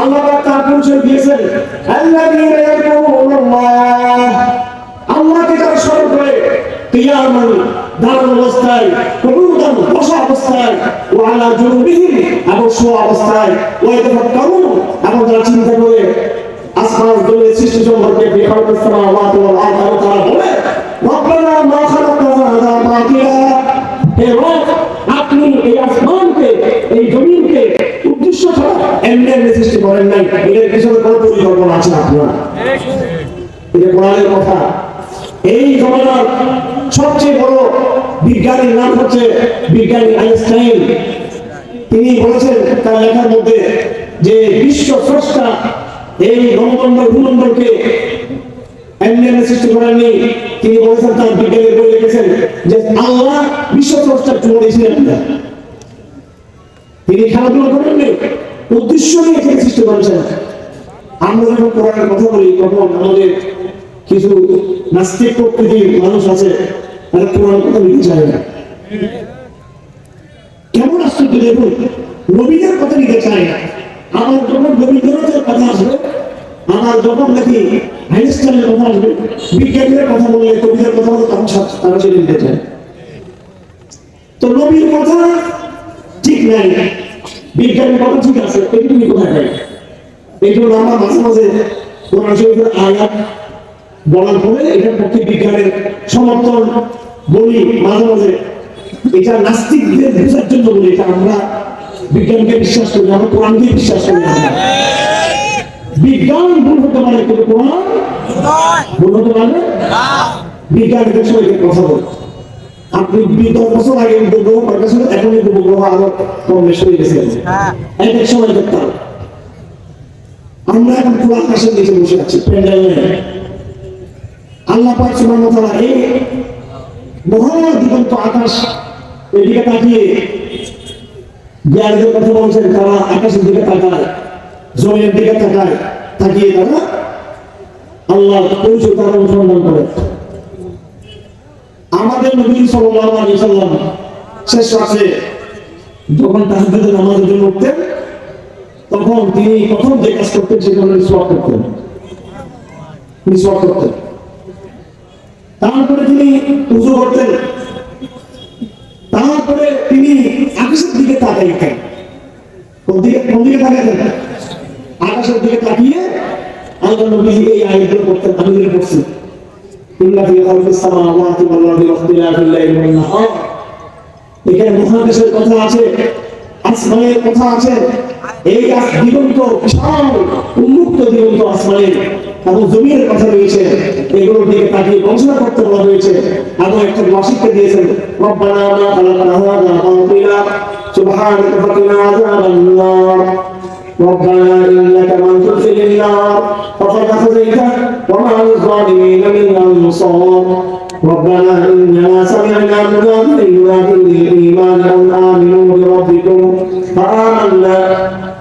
আল্লাহ পাক তার পরিচয় দিয়েছেন আল্লাযীনা ইয়াযকুরুনাল্লাহ, আল্লাহকে যারা স্মরণ করে কিয়ামান দাঁড়ানো অবস্থায়, কুউদান বসা অবস্থায়, ওয়া আলা জুনুবিহিম এবং শোয়া অবস্থায়, ওয়া ইয়াতাফাক্কারুন এবং তারা চিন্তা করে আসমান জমিনের সৃষ্টি সম্পর্কে, বিখালকিস সামাওয়াতি ওয়াল আরদ, এবং তারা বলে রব্বানা মা খালাকতা হাযা বাতিলা, হে রব আপনি এই আসমানকে এই জমিনকে উদ্দেশ্য ছাড়া এমনি এমনি সৃষ্টি করেন নাই, এর পিছনে কোনো পরিকল্পনা আছে আপনার। এটা কোরআনের কথা। এই জমানার সবচেয়ে বড় বিজ্ঞানীর নাম হচ্ছে বিজ্ঞানী আইনস্টাইন। তিনি বলেছেন তার লেখার মধ্যে যে বিশ্ব স্রষ্টা এই গণমণ্ডল ভূমণ্ডলকে এমনি এমনি সৃষ্টি করেননি। তিনি বলেছেন, তার বিজ্ঞানের বই লিখেছেন যে আল্লাহ বিশ্ব স্রষ্টার চুমো দিয়েছিলেন না, তিনি খেলাধুলা করেননি, উদ্দেশ্য নিয়ে তিনি সৃষ্টি করেছেন। আমরা যখন কোরআনের কথা বলি তখন আমাদের কিছু নাস্তিক প্রকৃতির মানুষ আছে, তারা কোরআন কথা নিতে চায় না। কেমন আশ্চর্য দেখুন, নবীদের কথা নিতে চায় না। আমার যখন রবীন্দ্রনাথের কথা আসবে, আমার যখন নাকি আইনস্টাইনের কথা আসবে, বিজ্ঞানীদের কথা বললে, কবিদের কথা বললে, তখন তারা ছেড়ে দিতে চায়। তো নবীর কথা ঠিক নাই, বিজ্ঞানের কথা ঠিক আছে, এটুকুনি কোথায় পাই? এই জন্য আমরা মাঝে মাঝে কোরআন শরীফের আয়াত বলার পরে এটার পক্ষে বিজ্ঞানের সমর্থন বলি মাঝে মাঝে। এটা নাস্তিকদের বোঝার জন্য বলি, এটা আমরা বিজ্ঞানকে বিশ্বাস করি, আমরা কোরআনকে বিশ্বাস করি না। বিজ্ঞান ভুল হতে পারে, কিন্তু কোরআন ভুল হতে পারে না। বিজ্ঞানীদের সঙ্গে কথা বল, আপনি 10 বছর আগে উপগ্রহ পাঠাচ্ছিল, এখন উপগ্রহ আরো কম বেশি হয়ে গেছে। এক এক সময় দেখতাম আমরা এখন খোলা আকাশের নিচে বসে আছি, প্যান্ডেলে। আল্লাহ পাক সুবহানাহু ওয়া তাআলা এই মহাদিগন্ত আকাশ এদিকে তাকিয়ে জ্ঞানীদের কথা বলছেন, তারা আকাশের দিকে তাকায়, জমিনের দিকে তাকায়, তাকিয়ে তারা আল্লাহ পরিচয় তারা অনুসন্ধান করে। আমাদের নবী সাল্লাল্লাহু আলাইহি ওয়াসাল্লাম শেষ রাতে যখন তাহাজ্জুদের নামাজের জন্য উঠতেন, তখন তিনি প্রথম যে কাজ করতেন সেটা হলো মিসওয়াক করতেন। মিসওয়াক করতেন, তারপরে তিনি ওযু করতেন, তারপরে তিনি আকাশের দিকে তাকাইতেন। কোন দিকে তাকাতেন? আকাশের দিকে তাকিয়ে আল্লাহ নবী এই আয়াতগুলো পড়তেন। আমি এগুলো পড়ছি, ইন্না ফি খালকিস সামাওয়াতি ওয়াল আরদি ওয়াখতিলাফিল লাইলি ওয়ান নাহার। এখানে মহাকাশের কথা আছে, আসমানের কথা আছে। এই দিগন্ত বিশাল উন্মুক্ত দিগন্ত আসমানের এবং জমিনের কথা রয়েছে, এগুলোর দিকে তাকিয়ে গবেষণা করতে বলা হয়েছে। এবং একটা ওয়াসিফা দিয়েছেন, রব্বানা মা খালাকতা হাযা বাতিলা সুবহানাকা ফাকিনা আযাবান নার ربنا إنك من تدخل النار فقد أخزيته وما للظالمين من أنصار ربنا إننا سمعنا مناديا ينادي للإيمان أن آمنوا بربكم فآمنا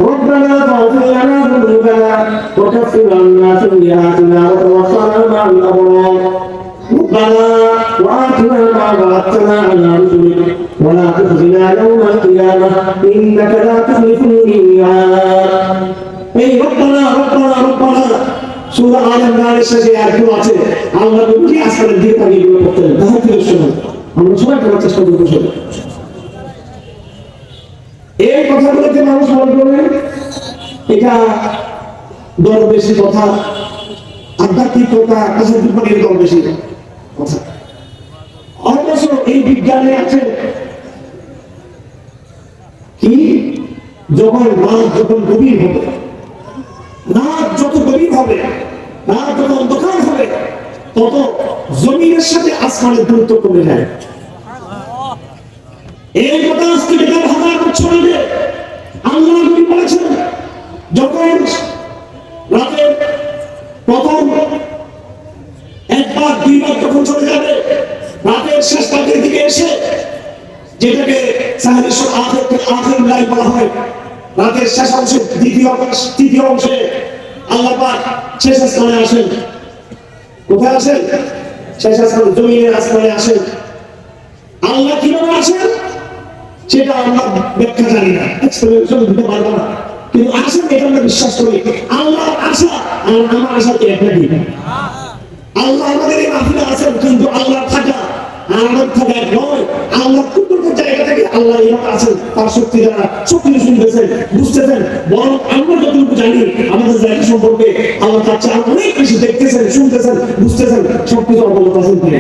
ربنا فاغفر لنا ذنوبنا وكفر عنا سيئاتنا وتوفنا مع الأبرار ربنا وآتنا ما وعدتنا على رسلك ولا تخزنا يوم القيامة إنك لا تخلف الميعاد এই রব্বানা রব্বানা রব্বানা সূরা আল ইমরানের শেষে আয়াতগুলো আছে। আল্লাহ নবী আসমানের দিকে তাকিয়ে এগুলো পড়তেন তাহাজ্জুদের সময়। আমরা সবাই করার চেষ্টা করব। এই কথাগুলোকে মানুষ মনে করে এটা দরবেশি কথা, আধ্যাত্মিক কথা, আধ্যাত্মিক বাণীর দরবেশি কথা। অবশ্য এই বিজ্ঞানে আছে কি, যখন রাত যখন গভীর হবে, রাত যত গভীর হবে, রাত যত অন্ধকার হবে, তত জমিনের সাথে আসমানের দূরত্ব কমে যায়। এই কথা আজ থেকে 1000 বছর আগে আল্লাহ নবী বলেছেন, যখন রাতের প্রথম একবার দুইবার যখন চলে যাবে, রাতের শেষ ভাগের দিকে এসে, যেটাকে সাহারিসুল আখির লাইল বলা হয়, রাতের শেষ অংশে তৃতীয় অংশে আল্লাহ পাক শেষ আসমানে আসেন। কোথায় আসেন? শেষ আসমানে, জমিনের আসমানে আসেন। আল্লাহ কিভাবে আসেন সেটা আমরা ব্যাখ্যা জানি না, এক্সপ্লেনেশন দিতে পারবো না। কিন্তু আশা এটা আমরা বিশ্বাস করি আল্লাহ আশা আর আমার আশা কি এক নাকি? আল্লাহ আমাদের এই মাহফিলে আছেন কিন্তু আল্লাহ থাকা আর আমার থাকা এক নয়। আল্লাহ কুতুবের জায়গা থেকে আল্লাহ এখানে আছেন, তার শক্তি দ্বারা সবকিছু শুনতেছেন, বুঝতেছেন। বরং আমরা যতটুকু জানি আমাদের জায়গা সম্পর্কে আল্লাহ তার চেয়ে অনেক বেশি দেখতেছেন, শুনতেছেন, বুঝতেছেন, সবকিছু অবগত আছেন তিনি।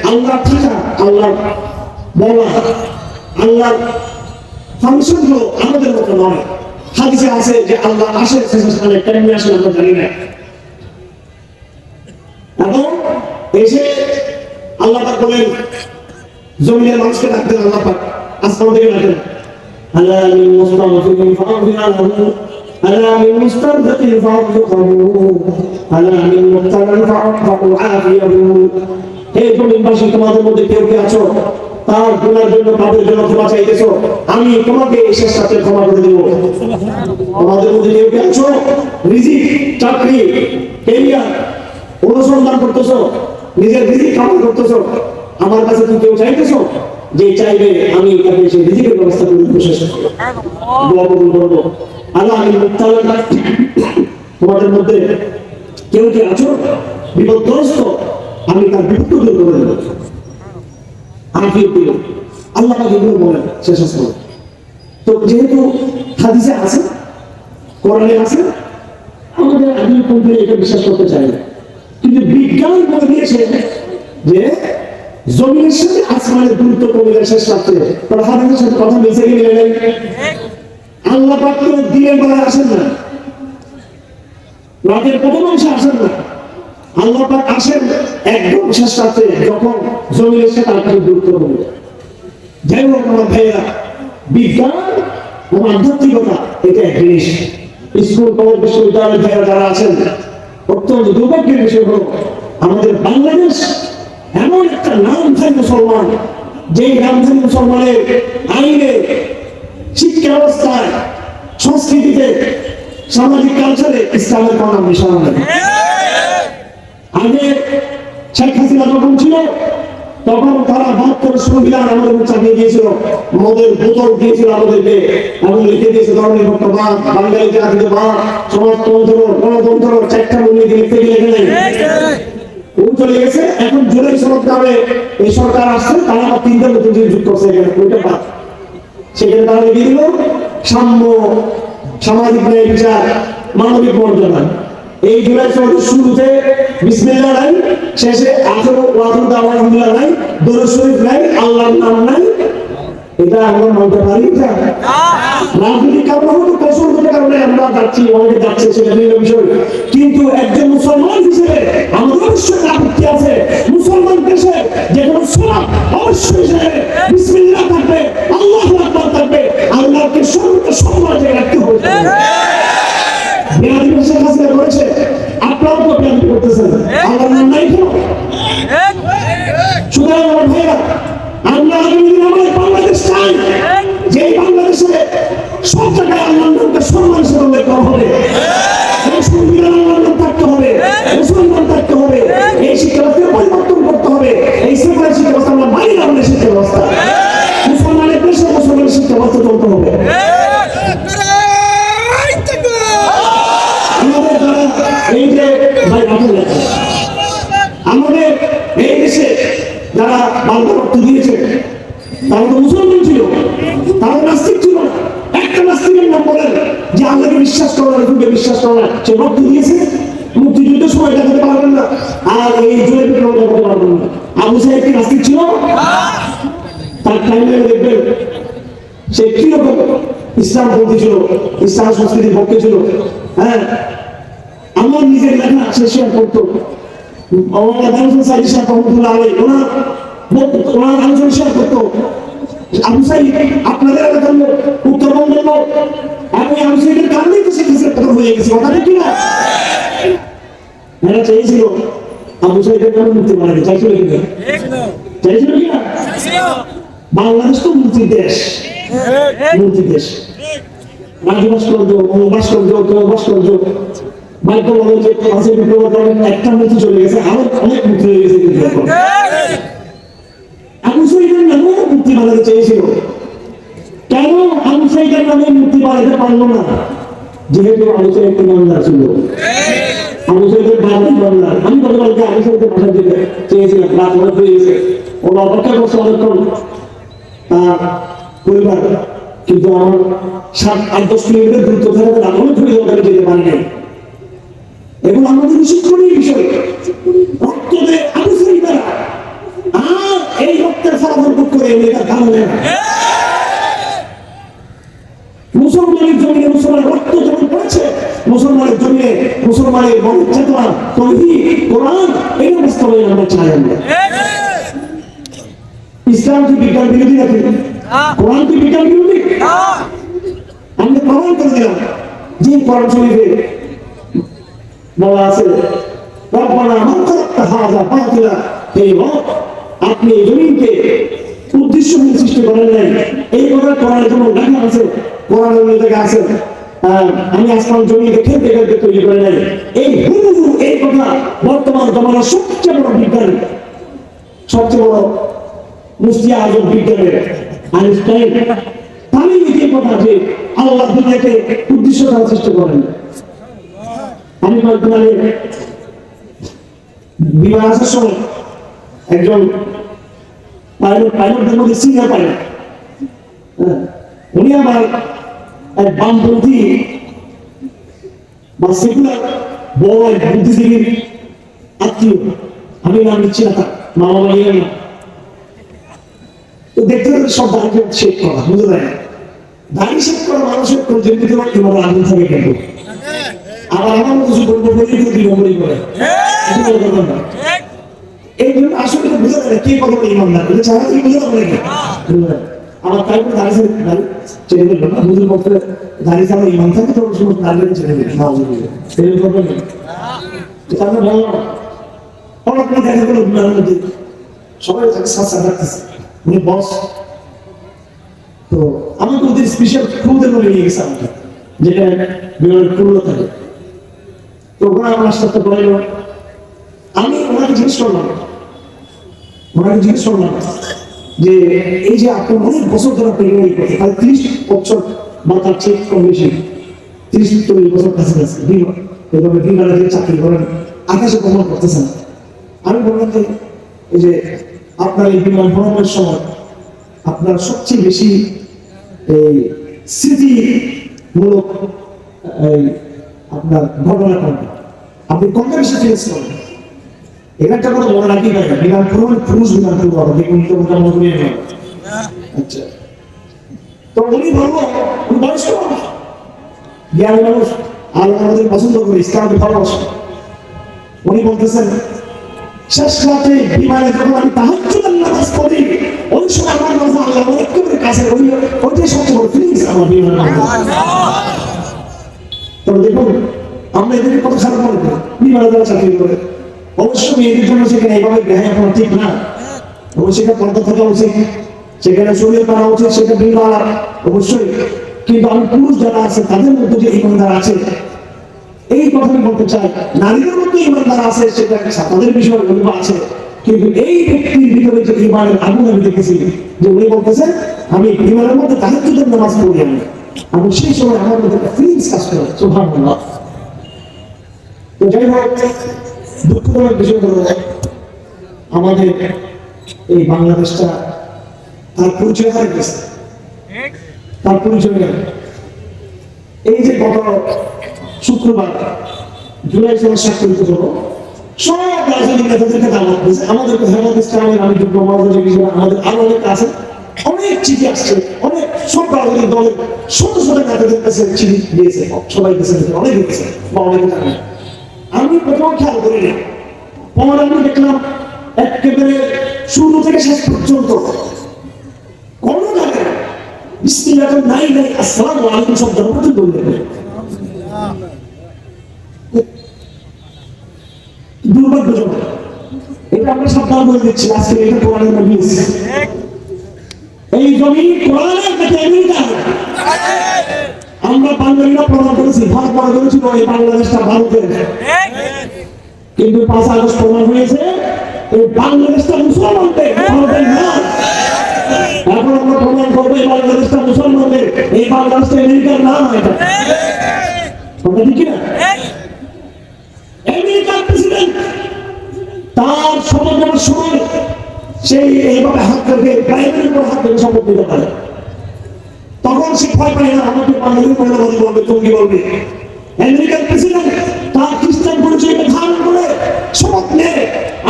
আল্লাহ থাকা, আল্লাহ বলা, আল্লাহ ফাংশন গুলো আমাদের মতো নয়। হাদিসে আছে যে আল্লাহ আসেন সেখানে কেমনি আসেন আমরা জানি না। এবং এসে আল্লাহ পাক বলেন জমিনের মানুষকে ডাকতেন, আল্লাহ পাক আসমান থেকে ডাকেন আলা মিন মুস্তাগফিরিন ফাগফির লাহু আলা মিন মুস্তারদিকিন ফারযুকহু আলা মিন মুবতালান ফাআফু আফিয়াহু। হে জমিনবাসী, তোমাদের মধ্যে কেউ কি আছো তার গুনার জন্য পাপের জন্য ক্ষমা চাইতেছো, আমি তোমাকে শেষ সাথে ক্ষমা করে দেব। তোমাদের মধ্যে কেউ কি আছো রিজিক, চাকরি, ক্যারিয়ার অনুসন্ধান করতেছো, নিজের রিজিক কামাই করতেছো, আমার কাছে তুমি কেউ চাইতেছো যে চাইবে আমি তাকে সেই রিজিকের ব্যবস্থা করে দেবো, শেষ দোয়া কবুল করব। আল্লাহ আমি মুবতালা, তোমাদের মধ্যে কেউ কি আছো বিপদগ্রস্ত, আমি তার বিপদ দূর করে দেবো, আফিয়ত দিল। আল্লাহ পাক এগুলো বলেন শেষ আসলে। তো যেহেতু হাদিসে আছে, কোরআনে আছে, আমাদের আগে কোনদিন এটা বিশ্বাস করতে চাই না। কিন্তু বিজ্ঞান বলে দিয়েছে যে জমিনের সাথে আসমানের দূরত্ব কমে যায় শেষ রাত্রে। তার হাদিসের সাথে কথা মিশে গেলে আল্লাহ পাক তো দিনের বেলায় আসেন না, রাতের প্রথম অংশে আসেন না, আল্লাহ পাক আসেন একদম শেষ রাত্রে যখন জমিনের সাথে আপনার দূরত্ব কমে যায়। যাই হোক আমার ভাইয়েরা, বিজ্ঞান ও আধ্যাত্মিকতা এটা এক জিনিস। স্কুল কলেজ বিশ্ববিদ্যালয়ের ভাইয়েরা যারা আছেন, অত্যন্ত দুর্ভাগ্যের বিষয় হলো আমাদের বাংলাদেশ এমন একটা নামধারী মুসলমান, যেই নামধারী মুসলমানের আইনে, শিক্ষা ব্যবস্থায়, সংস্কৃতিতে, সামাজিক কালচারে ইসলামের কোনো নাম নিশানা নেই। আগে শেখ হাসিনা যখন ছিল তখন তারা ৭২ সংবিধান আমাদের চাপিয়ে দিয়েছিল, মদের বোতল দিয়েছিল আমাদেরকে এবং লিখে দিয়েছে ধর্মনিরপেক্ষবাদ, বাঙালি জাতীয়তাবাদ, সমাজতন্ত্র, গণতন্ত্র, ৪টা মূলনীতি লিখতে গেলে চলে গেছে। এখন জুলাই সনদ নামে এই সরকার আসছে, তারা আবার ৩টা নতুন জিনিস যুক্ত করছে এখানে, ওইটা বাদ। সেখানে তারা লিখে দিল সাম্য, সামাজিক ন্যায় বিচার, মানবিক মর্যাদা। এই জুলাই সনদের শুরুতে বিসমিল্লাহ নাই, শেষে আখিরু ওয়াদু দাওয়াতুল্লাহ নাই, দরুদ শরীফ নাই, আল্লাহর নাম নাই। এটা আমরা মানতে পারি? এটা রাজনৈতিক কারণে হয়তো কৌশলগত কারণে আমরা যাচ্ছি, অনেকে যাচ্ছে, সেটা ভিন্ন বিষয়। কিন্তু একজন মুসলমান হিসেবে আমাদের অবশ্যই আপত্তি আছে, মুসলমান দেশে যে কোনো সালাত অবশ্যই বিসমিল্লাহ থাকবে, আল্লাহু আকবার থাকবে, আল্লাহকে সর্বোচ্চ সম্মান দিয়ে রাখতে হবে। বেয়াদবি শেখ হাসিনা করেছে, আপনারাও তো বেয়াদবি করতেছেন, আল্লাহর নাম নাই কেন? সুতরাং আমার ভাইরা, আমরা আগামী দিনে আমাদের বাংলাদেশ চাই, যেই বাংলাদেশে সব জায়গায় আল্লাহর নামকে সম্মান হিসেবে উল্লেখ করা হবে, এই সংবিধান আল্লাহর নাম থাকতে হবে, মুসলমান থাকতে হবে, এই শিক্ষা ব্যবস্থার পরিবর্তন করতে হবে। এই সেকুলার শিক্ষা ব্যবস্থা আমরা মানি না, আমাদের শিক্ষা ব্যবস্থা মুসলমানের দেশে মুসলমানের শিক্ষা ব্যবস্থা চলতে হবে। এই যে আমাদের এই দেশে যারা বাংলা রক্ত দিয়েছে তারা তো মুসলমান ছিল, তারা নাস্তিক ছিল না। একটা নাস্তিকের নাম বলেন যে আল্লাহকে বিশ্বাস করো না, রসুলকে বিশ্বাস করো না, সে রক্ত দিয়েছে। মুক্তিযুদ্ধের সময় দেখাতে পারবেন না, আর এই জুলাই বিপ্লব দেখাতে পারবেন না। আবু সাহেব কি নাস্তিক ছিল? তার টাইমে দেখবেন সে কিরকম ইসলাম পন্থী ছিল, ইসলাম সংস্কৃতির পক্ষে ছিল। হ্যাঁ, আমার নিজের লেখা সে শেয়ার করতো, ওনার আলোচনা শেয়ার করতো। আবু সাইদ আপনাদের এলাকার লোক, উত্তরবঙ্গের লোক, আমি আবু সাইদের কারণেই তো শিখেছিলাম, কথা হয়ে গেছি, কথা ঠিক না? এরা চেয়েছিল আবু সাইদের নামে মুক্তি বানাতে, চাইছিল কিনা? চাইছিল কিনা? বাংলাদেশ তো মুক্তির দেশ, মুক্তির দেশ। রাজু ভাস্কর্য, ভাস্কর্য বাইকে বলে যে পাঁচের বিপ্লব একটা মূর্তি চলে গেছে, আরো অনেক মূর্তি হয়ে গেছে। কিন্তু এখন আবু সাইদের নামে মুক্তি বানাতে চেয়েছিল, কেন আবু সাইদের নামে মুক্তি বানাতে পারলো না? যেহেতু আবু সাইদ ইমানদার ছিল, আবু সাইদের বাবা ইমানদার। আমি গতকালকে আবু সাইদের বাসা যেতে চেয়েছিলাম, রাত অনেক হয়ে গেছে, ওরা অপেক্ষা করছে অনেকক্ষণ তার পরিবার, কিন্তু আমার 7-8-10 কিলোমিটার দূরত্ব থাকাতে আমি ধরে ওখানে যেতে পারি নাই। এগুলো আমাদের শিক্ষণীয় বিষয়। রক্ত দেয় আবু সাইদরা, আর এই রক্তের ফলাফল করে এটা কারণে মুসলমানের জমিনে মুসলমান রক্ত যখন পড়েছে, মুসলমানের জমিনে মুসলমানের মনের চেতনা, তাওহীদ, কোরআন এই বাস্তবায়ন আমরা চাই। আমরা ইসলাম কি বিজ্ঞান বিরোধী নাকি? কোরআন কি বিজ্ঞান বিরোধী? আমরা প্রমাণ করে দিলাম যে কোরআন শরীফে বলা আছে, রব্বানা মা খালাকতা হাযা বাতিলা, হে রব আপনি জমিনকে উদ্দেশ্যহীন সৃষ্টি করেন নাই। এই কথা কোরআনে যেমন লেখা আছে, কোরআনের মধ্যে আছে আমি আসমান জমিনকে খেলতে খেলতে তৈরি করে নাই। এই হুবহু এই কথা বর্তমান জমানার সবচেয়ে বড় বিজ্ঞানী, সবচেয়ে বড় মুফতি আজম বিজ্ঞানের আইনস্টাইন তারই এই কথা যে আল্লাহ দুনিয়াকে উদ্দেশ্য দ্বারা সৃষ্টি করেন। আমি কয়েকদিন আগে বিমান আসার সময় একজন পাইলটদের মধ্যে সিনিয়র পাইলট, উনি আমার এক বামপন্থী বা সেকুলার বড় এক বুদ্ধিজীবীর আত্মীয়, আমি নাম নিচ্ছি না, তার মামা মাইয়া না। তো দেখতে দেখতে সব দাঁড়িয়ে শেখ করা, বুঝতে পারে দাঁড়িয়ে শেখ করা মানুষের প্রতিযোগিতা তোমার আগুন থাকে, কিন্তু আবার আমার মতো বলবো বলি কিন্তু 2 নম্বরই করে। এই জন্য আসলে বুঝা যায় কে কত ইমানদার, এটা ছাড়া কি বুঝা যাবে নাকি? আমার তাই করে দাঁড়িয়ে ছেড়ে দিল না, বুঝুর পক্ষে দাঁড়িয়ে ছাড়া ইমান থাকে তো সমস্ত দাঁড়িয়ে ছেড়ে দিল না, ছেড়ে করবেন না। এটা আমরা বললাম হঠাৎ করে দেখা গেল বিমানের মধ্যে সবাই তাকে সাথে রাখতেছে, উনি বস। তো আমাকে ওদের স্পেশাল ক্রুদের মধ্যে নিয়ে গেছে আমাকে, যেখানে বিমানের ক্রুরা থাকে। তো ওখানে আমার সাথে বলল, আমি ওনাকে জিজ্ঞেস করলাম যে এই যে আপনি অনেক বছর ধরে প্রেগনেন্ট করতে, তাহলে 30 বছর বা তার চেয়ে কম বেশি, 30-40 বছর কাছাকাছি এভাবে বিমানে যে চাকরি করেন, আকাশে ভ্রমণ করতেছেন। আমি বললাম যে এই যে আপনার এই বিমান ভ্রমণের সময় আপনার সবচেয়ে বেশি এই স্মৃতিমূলক আপনার ঘটনা কোনটা, আপনি কোনটা বেশি ফেস করেন? এখানটা কোনো মনে রাখি না, বিমান ভ্রমণ পুরুষ বিমান ভ্রমণ দেখুন তো ওটা মনে করিয়ে নেওয়া। আচ্ছা, তো উনি বলবো উনি বয়স্ক মানুষ, জ্ঞানী মানুষ, আল্লাহ আমাদের পছন্দ করে, ইসলামকে ভালোবাসে। উনি বলতেছেন শেষ রাতে বিমানে যখন আমি তাহাজ্জুদের নামাজ পড়ি, ওই সময় আমার মাঝে আল্লাহ একেবারে কাছে, ওইটাই সবচেয়ে বড় ফিলিংস আমার বিমানের মধ্যে। তবে দেখুন আমরা এদেরকে কত খারাপ মনে করি, বিমানে যারা চাকরি করে। অবশ্য মেয়েদের জন্য সেখানে এইভাবে বেহায়া করা ঠিক না, অবশ্যই সেখানে পর্দা থাকা উচিত, সেখানে শরীর করা উচিত, সেটা ভিন্ন অবশ্যই। কিন্তু আমি পুরুষ যারা আছে তাদের মধ্যে যে ইমানদার আছে, এই কথা আমি বলতে চাই, নারীদের মধ্যে ইমানদার আছে সেটা তাদের বিষয় আছে, কিন্তু এই ব্যক্তির ভিতরে যে ইমানের আগুন আমি দেখেছি, যে উনি বলতেছেন আমি ইমানের মধ্যে তাহাজ্জুদের নামাজ পড়ি, আমি সেই সময় আমার মধ্যে একটা ফিলিংস কাজ করে। সুবহানাল্লাহ। তো যাই হোক, দুঃখজনক বিষয় হলো আমাদের এই বাংলাদেশটা তার পরিচয় হারিয়ে গেছে, তার পরিচয় নেই। এই যে গত শুক্রবার জুলাই সনদ স্বাক্ষরিত হলো, সব রাজনৈতিক নেতাদেরকে দাওয়াত দিয়েছে, আমাদেরকে হেমন্ত ইসলামের আমি যুগ্ম মহাসচিব হিসেবে আমাদের আরো অনেক আছে, অনেক চিঠি আসছে, অনেক সব রাজনৈতিক দলের ছোট ছোট নেতাদের কাছে চিঠি দিয়েছে, সবাই দিয়েছে, অনেক দিয়েছে বা অনেকে জানে। আমি প্রথম খেয়াল করিনি, পরে আমি দেখলাম একেবারে শুরু থেকে শেষ পর্যন্ত কোন জায়গায় বিসমিল্লাহ নাই আসসালামু আলাইকুম শব্দ পর্যন্ত বলবে। দুর্ভাগ্যজনক, এটা আমরা সাবধান করে দিচ্ছি, আজকে এটা কোরআনের মজলিস, এই জমি কোরআনের কাছে আমেরিকা। আমরা বাঙালিরা প্রমাণ করেছি, ভারত মনে করেছিল এই বাংলাদেশটা ভারতের, কিন্তু 5 আগস্ট প্রমাণ হয়েছে এই বাংলাদেশটা মুসলমানদের, ভারতের না। এখন আমরা প্রমাণ করবো এই বাংলাদেশটা মুসলমানদের, এই বাংলাদেশটা আমেরিকার না। এটা কথা ঠিক না? আমেরিকার প্রেসিডেন্ট তার শপথ নেওয়ার সময় সেই এইভাবে হাত রেখে প্রাইভেটের উপর হাত রেখে শপথ নিতে পারে। তখন সে ভয় পায় না আমাকে বাঙালি মহিলাবাদী বলবে, জঙ্গি বলবে। আমেরিকার প্রেসিডেন্ট তার খ্রিস্টান পরিচয়কে ধারণ করে শপথ নেয়,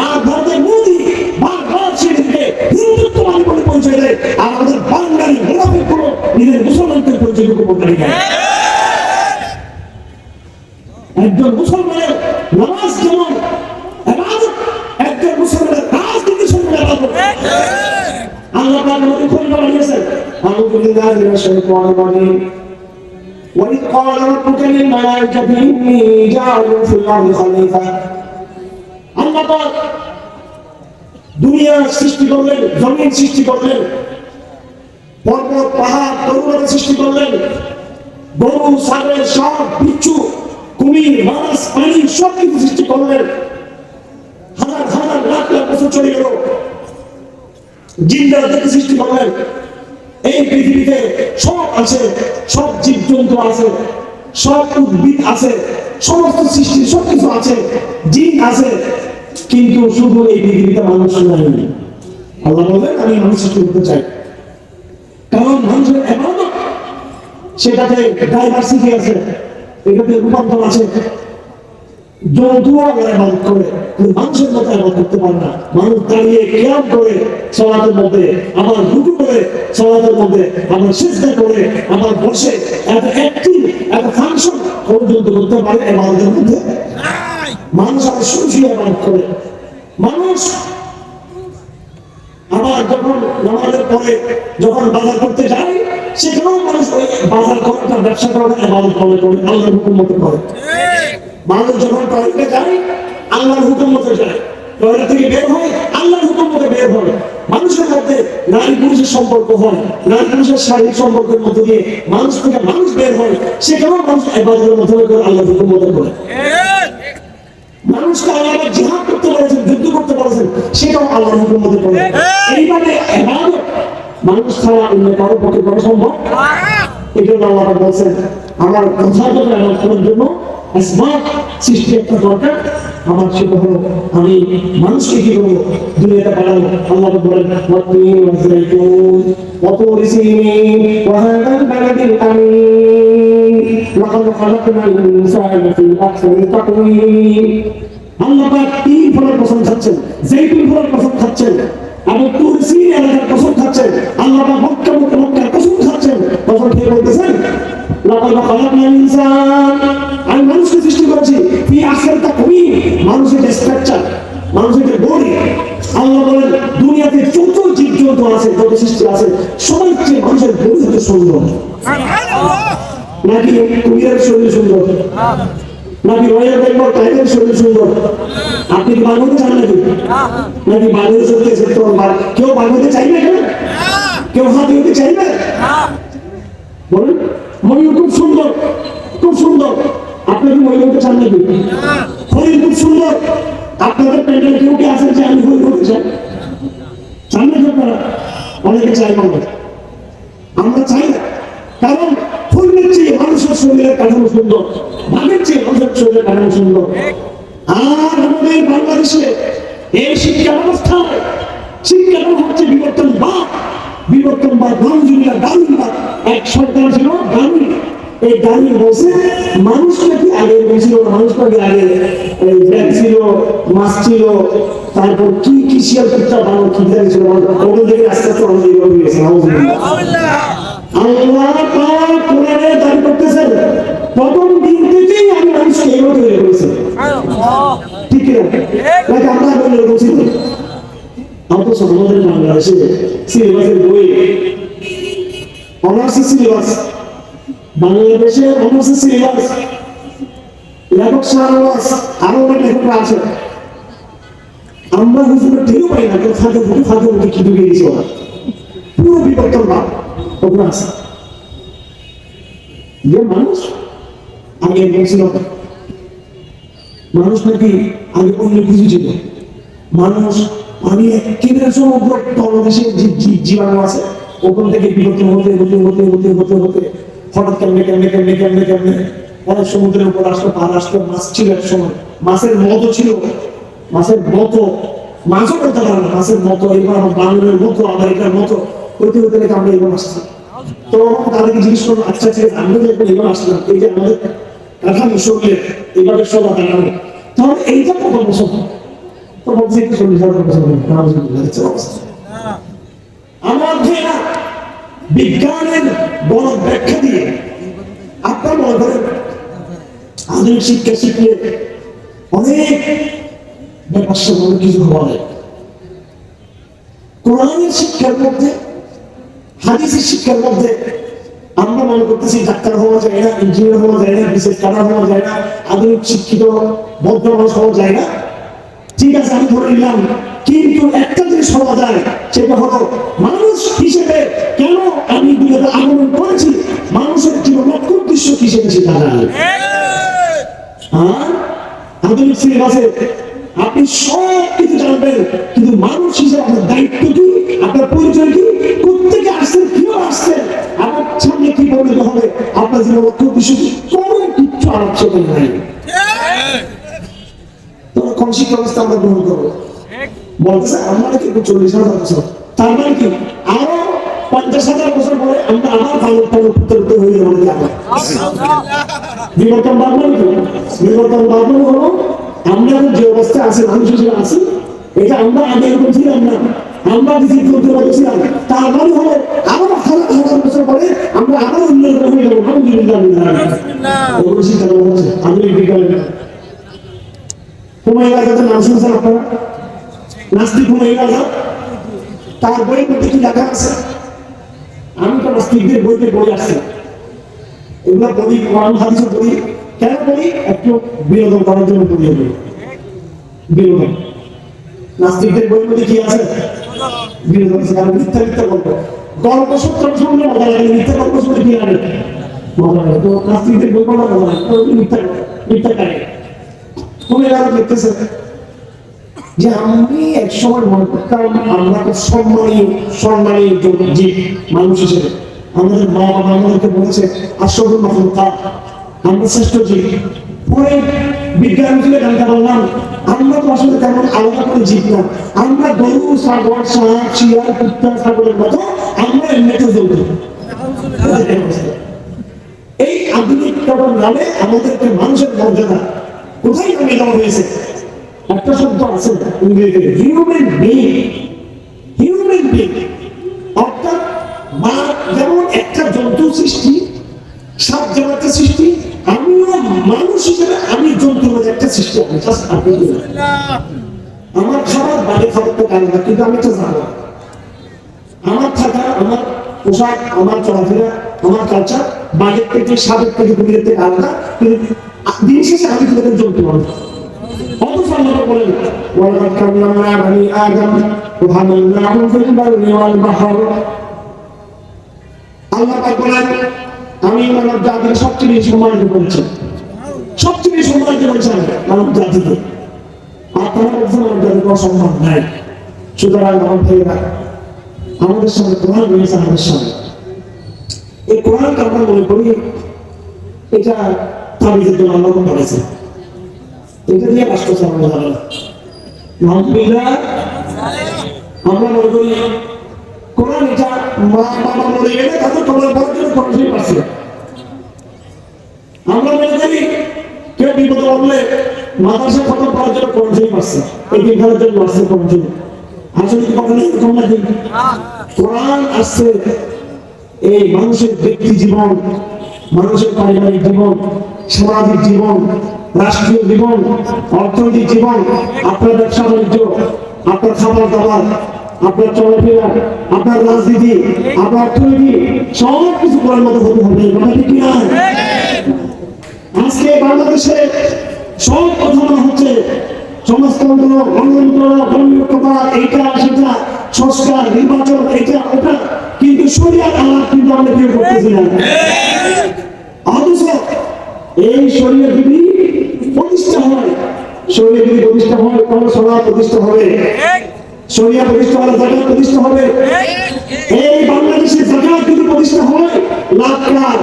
আর ভারতের মোদী বারবার সেদিকে হিন্দুত্ববাদী বলে পরিচয় দেয়, আর আমাদের বাঙালি মুনাফিক গুলো নিজের মুসলমানদের পরিচয় গোপন করে দেয়। একজন মুসলমানের নামাজ যেমন ইবাদত, একজন মুসলমানের রাজনীতি সঙ্গে ইবাদত। আল্লাহ পাক আমাদের খলিফা বানিয়েছেন। আউযু বিল্লাহি মিনাশ শাইতানির রাজীম। وَإِذْ قَالَ رَبُّكَ لِلْمَلَائِكَةِ إِنِّي جَاعِلٌ فِي الْأَرْضِ خَلِيفَةً। আল্লাহ পাক দুনিয়া সৃষ্টি করলেন, জমিন সৃষ্টি করলেন, পর্বত পাহাড় তরুণতা সৃষ্টি করলেন, গরু ছাগল সব বিচ্ছু কুমির মাছ পানি সব কিছু সৃষ্টি করলেন। হাজার হাজার লাখ লাখ বছর চলে গেল, জিনজাতিকে সৃষ্টি করলেন। এই পৃথিবীতে সব আছে, সব জীবজন্তু আছে, সব উদ্ভিদ আছে, সমস্ত সৃষ্টি সবকিছু আছে, জিন আছে, কিন্তু শুধু এই পৃথিবীতে মানুষ নাই। আল্লাহ বলেন আমি মানুষ সৃষ্টি করতে চাই, কারণ মানুষের ইবাদত সেটাতে ডাইভার্সিটি আছে, এটাতে রূপান্তর আছে। জন্তুও ইবাদত করে, কিন্তু মানুষের মতো ইবাদত করতে পারে না। মানুষ দাঁড়িয়ে কিয়াম করে সালাতের মধ্যে, আবার রুকু করে সালাতের মধ্যে, আবার সিজদা করে, আবার বসে এত অ্যাক্টিভ এত ফাংশন পর্যন্ত করতে পারে ইবাদতের মধ্যে। মানুষ আবার শুয়ে ইবাদত করে। মানুষ আবার যখন নামাজের পরে যখন বাজার করতে যায়, সেখানেও মানুষ ওই বাজার করাটা, ব্যবসা করাটা ইবাদত করে, আল্লাহর হুকুম মতো করে। মানুষ যখন টয়লেটে যায় আল্লাহর হুকুম মতো যায়, টয়লেট থেকে বের হয় আল্লাহর হুকুম মতো বের হয়। মানুষের মধ্যে নারী পুরুষের সম্পর্ক হয়, নারী পুরুষের শারীরিক সম্পর্কের মধ্যে দিয়ে মানুষ থেকে মানুষ বের হয়, সেখানেও মানুষ ইবাদতের মাধ্যমে করে আল্লাহর হুকুম মতো করে। মানুষকে আল্লাহ জিহাদ করতে বলেছেন, যুদ্ধ করতে বলেছেন, সেটাও আল্লাহর হুকুম মতো করে। এইভাবে ইবাদত মানুষ ছাড়া অন্য কারো পক্ষে করা সম্ভব। এই জন্য আল্লাহ বলছেন আমার যথাযথ ইবাদত করার জন্য আসবাব সৃষ্টি একটা দরকার। আমার সেটা হলো আমি মানুষকে কি করবো, দুনিয়াটা বাড়াবো। আল্লাহ বলেন ওয়াতিন ওয়াজাইতুন ওয়াতুর সিনিন ওয়া হাযাল বালাদিল আমিন লাকাদ খালাকনাল ইনসানা ফি আহসানি তাকওয়িম। আল্লাহ পাক তিন ফলের কসম খাচ্ছেন, জাইতুন ফলের কসম খাচ্ছেন, আর তুর সিনিন এলাকার কসম খাচ্ছেন। আল্লাহ পাক মক্কার কসম খাচ্ছেন। কসম খেয়ে বলতেছেন লাকাদ খালাকনাল ইনসানা, আমি মানুষকে সৃষ্টি করেছি ফি আহসানি তাকওয়িম, মানুষের স্ট্রাকচার, মানুষের বডি। আল্লাহ বলেন দুনিয়াতে যত জীবজন্তু আছে, যত সৃষ্টি আছে, সবার চেয়ে মানুষের বডি হচ্ছে সুন্দর। নাকি কুমিরের শরীর সুন্দর, নাকি রয়্যাল বেঙ্গল টাইগারের শরীর সুন্দর? আপনি কি বাংলাতে চান নাকি? নাকি বাংলাদেশ হতে কেউ বাংলাতে চাইবে? কেউ হাতে হতে চাইবে? বলুন ময়ূর খুব সুন্দর, খুব সুন্দর, আপনি কি ময়ূর হতে চান নাকি? হরিণ খুব সুন্দর, আপনাদের প্যান্ডেল কেউ কি আছেন যে আমি হরিণ হতে চাই? চান নাকি আপনারা? অনেকে চাই না, আমরা চাই না। কারণ হরিণের চেয়ে মানুষের শরীরের কাঠামো সুন্দর, বাঘের চেয়ে মানুষের শরীরের কাঠামো সুন্দর। আর আমাদের বাংলাদেশে এই শিক্ষা ব্যবস্থায় শিক্ষাটা হচ্ছে বিবর্তনবাদ, বিবর্তনবাদ, গান্ধীরা গান্ধীবাদ। এক সরকার ছিল গান্ধী, এই গান্ধী বলছে মানুষ নাকি আগে ছিল, মানুষ নাকি আগে ব্যাগ ছিল, মাছ ছিল, তারপর কি কি শিয়াল কুত্তা বানো কি ছিল, ওগুলো থেকে আস্তে আস্তে আমাদের এইভাবে গেছে। আল্লাহ পাক কোরআনে দাবি করতেছেন প্রথম দিন থেকেই আমি মানুষকে এইভাবে তৈরি করেছি। ঠিক না? নাকি আমরা বলে বলছি? অথচ আমাদের বাংলাদেশে সিলেবাসের বই, অনার্সের সিলেবাস, বাংলাদেশে অনার্সের সিলেবাস, লেখক শাহনওয়াজ আরো অনেক লেখকরা আছে, আমরা হুজুরের ঢেউ পাই না, তো ফাঁকে ফুটে ফাঁকে ফুটে কি ঢুকে দিয়েছি ওরা। পুরো বিবর্তন ভাব ওগুলো আছে। যে মানুষ আগে বলছিল মানুষ নাকি আগে অন্য কিছু ছিল, মানুষ আমি একেবারে সমগ্র তলদেশে জীবাণু আছে, ওখান থেকে বিবর্তন হতে হতে হতে হতে হতে হতে হঠাৎ কেমনে কেমনে কেমনে কেমনে কেমনে সমুদ্রের উপর আসলো, পার আসলো, মাছ ছিল এক সময়, মাছের মতো ছিল, মাছের মতো, মাছও করতে পারে না, মাছের মতো, এবার আমার বাংলার মতো, আমেরিকার মতো হইতে হইতে লেগে আমরা এবার আসছি। তো তাদেরকে জিজ্ঞেস করবো, আচ্ছা ঠিক আছে, আমরা যখন এবার আসলাম, এই যে আমাদের কাঠামো শরীরের এইভাবে সবা কাঠামো, তাহলে এইটা কত বছর? তো বলছি 40,000 বছর। আমার ভাইরা বিজ্ঞানের বড় ব্যাখ্যা দিয়ে আপনার মনে করেন আধুনিক শিক্ষা শিখলে অনেক ব্যাপার সম্বন্ধে কিছু হওয়া যায়। কোরআনের শিক্ষার মধ্যে, হাদিসের শিক্ষার মধ্যে আমরা মনে করতেছি ডাক্তার হওয়া যায় না, ইঞ্জিনিয়ার হওয়া যায় না, বিশেষ কাটার হওয়া যায় না, আধুনিক শিক্ষিত বদ্ধ মানুষ হওয়া যায় না। ঠিক আছে, আমি ধরে নিলাম, কিন্তু একটা জিনিস হওয়া যায়, সেটা হলো মানুষ হিসেবে কেন আমি দুনিয়াতে আগমন করেছি, মানুষের জীবন লক্ষ্য উদ্দেশ্য হিসেবে সেটা জানি। আর আধুনিক সিলেবাসে আপনি সব কিছু জানবেন, কিন্তু মানুষ হিসেবে আপনার দায়িত্ব কি, আপনার পরিচয় কি, কোথেকে আসছেন, কেউ আসছেন, আপনার সামনে কি পরিণত হবে, আপনার জীবন লক্ষ্য উদ্দেশ্য কি, কোনো কিচ্ছু আলোচনা নাই। কোন শিক্ষা ব্যবস্থা আমরা গ্রহণ করবো? বলতেছে আমরা নাকি 40,000 বছর, তার মানে কি আরো 50,000 বছর পরে আমরা আবার পুত্র হয়ে যাবো। বিবর্তন বাড়লো, বিবর্তন বাড়লো হলো আমরা যে অবস্থায় আছি, মানুষ হিসেবে আছি, এটা আমরা আগে এরকম ছিলাম না, আমরা নিজের চলতে ছিলাম, তার মানে হলো আরো 1,000 বছর পরে আমরা আবার উন্নয়ন হয়ে যাবো। আমি বিজ্ঞান হুমায়ুন আজাদের নাম শুনছেন আপনারা? নাস্তিক হুমায়ুন আজাদ, তার বইয়ের মধ্যে কি লেখা আছে? আমি তো নাস্তিকদের বইতে বই আসছে, এগুলো বই, কোরআন হাদিসের বই কেন বই? একটু বিনোদন করার জন্য বই, বিনোদন। নাস্তিকদের বইয়ের মধ্যে কি আছে? বিনোদন। কারণ মিথ্যা মিথ্যা গল্প, গল্প সত্য শুনলে মজা লাগে, মিথ্যা গল্প শুনলে কি লাগে? মজা লাগে। তো নাস্তিকদের বই পড়া মজা লাগে, মিথ্যা মিথ্যা লাগে। লিখতেছে যে আমি এক সময় মনে করতাম আমরা তো সম্মানী জীব, মানুষ হিসেবে আমাদের মা বাবা আমাদেরকে বলেছে আশরাফুল মাখলুকাত, আমরা শ্রেষ্ঠ জীব। পরে বিজ্ঞান থেকে জানতে পারলাম আমরা তো আসলে তেমন আলাদা করে জীব না, আমরা গরু, ছাগল, সাপ, শিয়াল, কুত্তা, ছাগলের মতো আমরা এমনিতে চলতে। এই আধুনিকতার নামে আমাদেরকে মানুষের মর্যাদা কোথায় নামিয়ে দেওয়া হয়েছে? একটা শব্দ আছে ইংরেজিতে, হিউম্যান বিং। হিউম্যান বিং অর্থাৎ যেমন একটা জন্তু সৃষ্টি, সাপ যেমন একটা সৃষ্টি, আমিও মানুষ হিসেবে আমি জন্তুর মধ্যে একটা সৃষ্টি। আমার খাবার বাইরে খাবারটা আলাদা, কিন্তু আমি তো জানো আমার থাকা, আমার পোশাক, আমার চলাফেরা, আমার কালচার বাইরের থেকে, সাবেক থেকে, কুমিরের থেকে আলাদা, কিন্তু দিন শেষে আমি তোমাদের জন্তু মানুষ। অথচ আল্লাহ বলেন ওয়ালাকাদ কাররামনা বানি আদম ওয়া হামালনাহুম ফিল বাররি ওয়াল বাহর। আল্লাহ পাক বলেন আমি মানব জাতিকে সবচেয়ে বেশি সম্মানিত করেছি, সবচেয়ে বেশি সম্মানিত করেছি মানব জাতিকে। আপনারা বলছেন মানব জাতিকে অসম্মান নাই। সুতরাং আমার ভাইয়েরা, আমাদের সামনে কোরআন রয়েছে, আমাদের সামনে এই কোরআনকে আমরা মনে করি এটা তাবিজের জন্য আল্লাহ করেছে, এটা দিয়ে রাষ্ট্র চালানো যাবে না। আমরা মনে করি কোরআন এটা মা বাবা মরে গেলে তাদের কবর পড়ার জন্য খরচই পাচ্ছে। আমরা মনে করি কেউ বিপদে পড়লে মাদ্রাসা খতম করার জন্য খরচই পাচ্ছে, এই বিজ্ঞানের জন্য আসছে খরচই। আসলে কি কথা নেই? তোমরা কি কোরআন আসছে এই মানুষের ব্যক্তি জীবন, মানুষের পারিবারিক জীবন, সামাজিক জীবন, রাষ্ট্রীয় জীবন, অর্থনৈতিক জীবন, আপনার ব্যবসা বাণিজ্য, আপনার খাবার দাবার, আপনার চলাফেরা, আপনার রাজনীতি, আপনার অর্থনীতি, সব কিছু করার মতো হতে হবে। ঠিক না? আজকে বাংলাদেশে সব কথা হচ্ছে সমাজতন্ত্র, গণতন্ত্র, ধর্মনিরপেক্ষতা, এইটা সেটা, সংস্কার, নির্বাচন, এটা ওটা, কিন্তু শরিয়াত আলাপ কিন্তু আমরা কেউ করতেছি না। অথচ এই শরিয়ত বিধি প্রতিষ্ঠা হয়, শরিয়ত বিধি প্রতিষ্ঠা হয়, কোন সলাত প্রতিষ্ঠা হবে, শরিয়া প্রতিষ্ঠা হলে যাকাত প্রতিষ্ঠা হবে। এই বাংলাদেশে যাকাত যদি প্রতিষ্ঠা হয়, লাখ লাখ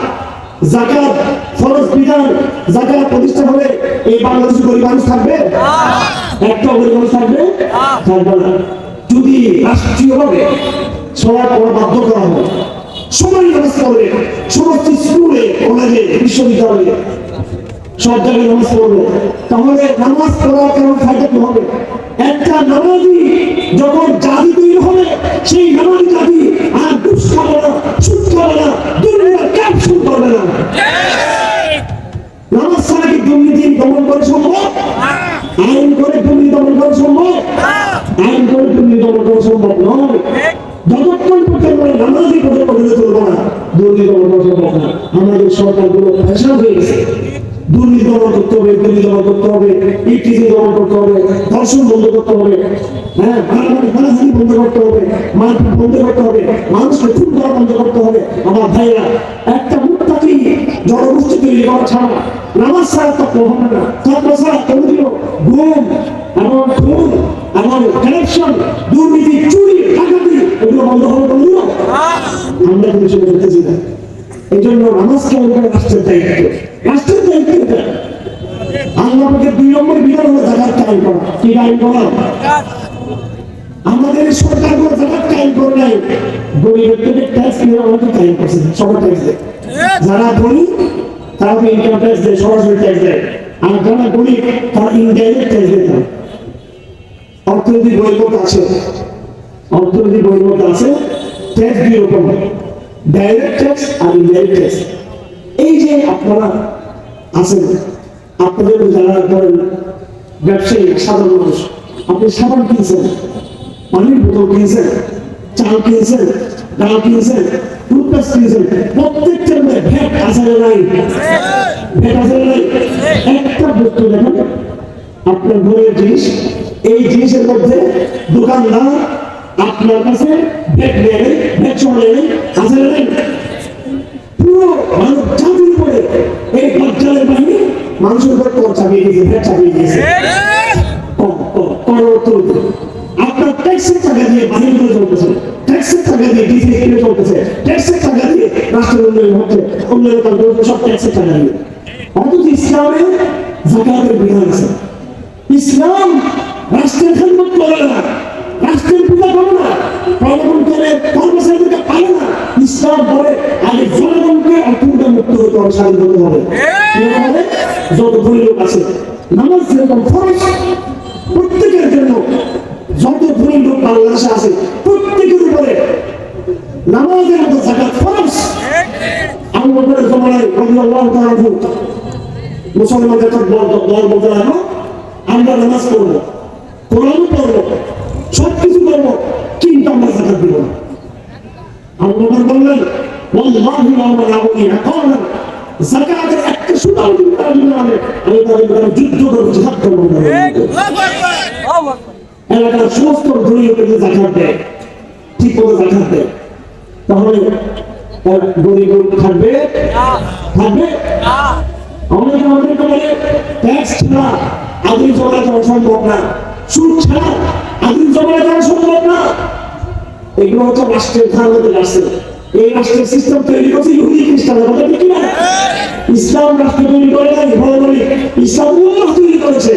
যাকাত ফরজ বিধান, যাকাত প্রতিষ্ঠা হলে এই বাংলাদেশে গরিব মানুষ থাকবে? একটা গরিব মানুষ থাকবে? থাকবে না। যদি রাষ্ট্রীয়ভাবে সবার পড়া বাধ্য করা হয়, সবাই নামাজ পড়বে, সমস্ত স্কুলে কলেজে বিশ্ববিদ্যালয়ে সব জায়গায় নামাজ পড়বে, তাহলে নামাজ পড়ার কারণ ফায়দা কি হবে? একটা নামাজি যখন জাতি তৈরি হবে, সেই নামাজি জাতি আর ঘুষ খাবে না, সুদ খাবে না, দুর্নীতির ক্যাপসুল করবে না। নামাজ ছাড়া কি দুর্নীতি দমন করা সম্ভব? আইন করে দুর্নীতি দমন করা সম্ভব? আইন করে দুর্নীতি দমন করা সম্ভব নয়। যতক্ষণ পর্যন্ত নামাজি পর্যন্ত চলবো না, দুর্নীতি দমন করা সম্ভব না। আমাদের সরকারগুলো ফ্যাশন হয়ে গেছে, দুর্নীতি দমন করতে হবে, দুর্নীতি দমন করতে হবে, ইফটিজিং দমন করতে হবে, ধর্ষণ বন্ধ করতে হবে, হ্যাঁ মারামারি হানাহানি বন্ধ করতে হবে, মারপিট বন্ধ করতে হবে, মানুষকে খুন করা বন্ধ করতে হবে। আমার ভাইরা, একটা মুত্তাকি জনগোষ্ঠী তৈরি করা ছাড়া, নামাজ ছাড়া তো হবে না। তারপর ছাড়া কোনোদিনও গুম এবং খুন এবং কারাপশন, দুর্নীতি, চুরি, ডাকাতি এগুলো বন্ধ হবে কোনোদিনও? আমরা কিন্তু সেটা করতেছি না। এই জন্য নামাজকে আমাদের রাষ্ট্রের দায়িত্ব, রাষ্ট্রের দায়িত্ব এটা। আল্লাহকে 2 নম্বর বিধান হলো যাকাত কায়েম করা। কি কায়েম করা? আমাদের সরকারগুলো যাকাত কায়েম করে নাই, গরিবের থেকে ট্যাক্স নিয়ে আমাকে কায়েম করছে, সবার ট্যাক্স দেয়। যারা ধনী তারা তো ইনকাম ট্যাক্স দেয়, সরাসরি ট্যাক্স দেয়, আর যারা গরিব তারা ইনডাইরেক্ট ট্যাক্স দেয়। অর্থনৈতিক বৈষম্য আছে, অর্থনৈতিক বৈষম্য আছে। ট্যাক্স 2 রকম, ডাইরেক্ট ট্যাক্স আর ইনডাইরেক্ট ট্যাক্স। এই যে আপনারা আছেন, আপনাদের যারা ধরেন ব্যবসায়ী সাধারণ মানুষ, আপনি সাবান কিনছেন, পানির বোতল কিনছেন, চাল কিনছেন, ডাল কিনছেন, টুথপেস্ট কিনছেন, প্রত্যেকটার মধ্যে ভ্যাট আছে না নাই? ভ্যাট আছে না নাই? একটা বস্তু দেখেন, আপনার ঘরের জিনিস, এই জিনিসের মধ্যে দোকানদার আপনার কাছে ভ্যাট নেয়, ভ্যাট সহ নেয়, আছে না নাই? পুরো মানব জাতির উপরে এই বাচ্চাদের বাহিনী মানুষের উপর কর চাপিয়ে দিয়েছে, ভ্যাট চাপিয়ে দিয়েছে। আপনার ট্যাক্সের টাকা দিয়ে বাহিনীগুলো চলতেছে, ট্যাক্সের টাকা দিয়ে ডিসি চলতেছে, ট্যাক্সের টাকা দিয়ে রাষ্ট্রের উন্নয়ন হচ্ছে, উন্নয়ন সব ট্যাক্সের টাকা দিয়ে। অথচ ইসলামে যাকাতের বিধান আছে। ইসলাম রাষ্ট্রের খেদমত করে না, রাষ্ট্রের পূজা করে না, প্রলোভন করে কর্মচারীদেরকে পারে না। ইসলাম বলে আগে জনগণকে অর্থনীতি মুক্ত হতে হবে, স্বাধীন হতে হবে। যত ধনী লোক আছে, নামাজ যেরকম ফরজ প্রত্যেকের জন্য, যত ধনী লোক বাংলাদেশে আছে প্রত্যেকের উপরে নামাজের মতো যাকাত ফরজ। আবু বকরের জমানায় রাদিয়াল্লাহু তাআলা আনহু মুসলমানদের দল বলতে লাগলো, আমরা নামাজ পড়বো, কোরআন পড়বো, সবকিছু করবো, কিন্তু আমরা যাকাত দিব না। আবু বকর বললেন, ওয়াল্লাহি মা মানাউনি আকালান, যাকাতের একটা সুতাও আমি তাদের যুদ্ধ করবো, জিহাদ করবো না। এলাকার সমস্ত ধনী লোকের যাকাত দেয়, ঠিক মতো যাকাত দেয়, তাহলে গরিব থাকবে? থাকবে? অনেকে আমাদেরকে বলে ট্যাক্স ছাড়া আদিম জমায় যাওয়া সম্ভব না, সুদ ছাড়া আদিম জমায় যাওয়া সম্ভব না। এগুলো হচ্ছে রাষ্ট্রের ধারণাতে আসছে। এই রাষ্ট্রের সিস্টেম তৈরি করছে ইহুদি খ্রিস্টানরা, কথা ঠিক না? ইসলাম রাষ্ট্র তৈরি করে নাই, বলে বলি ইসলাম তৈরি করেছে,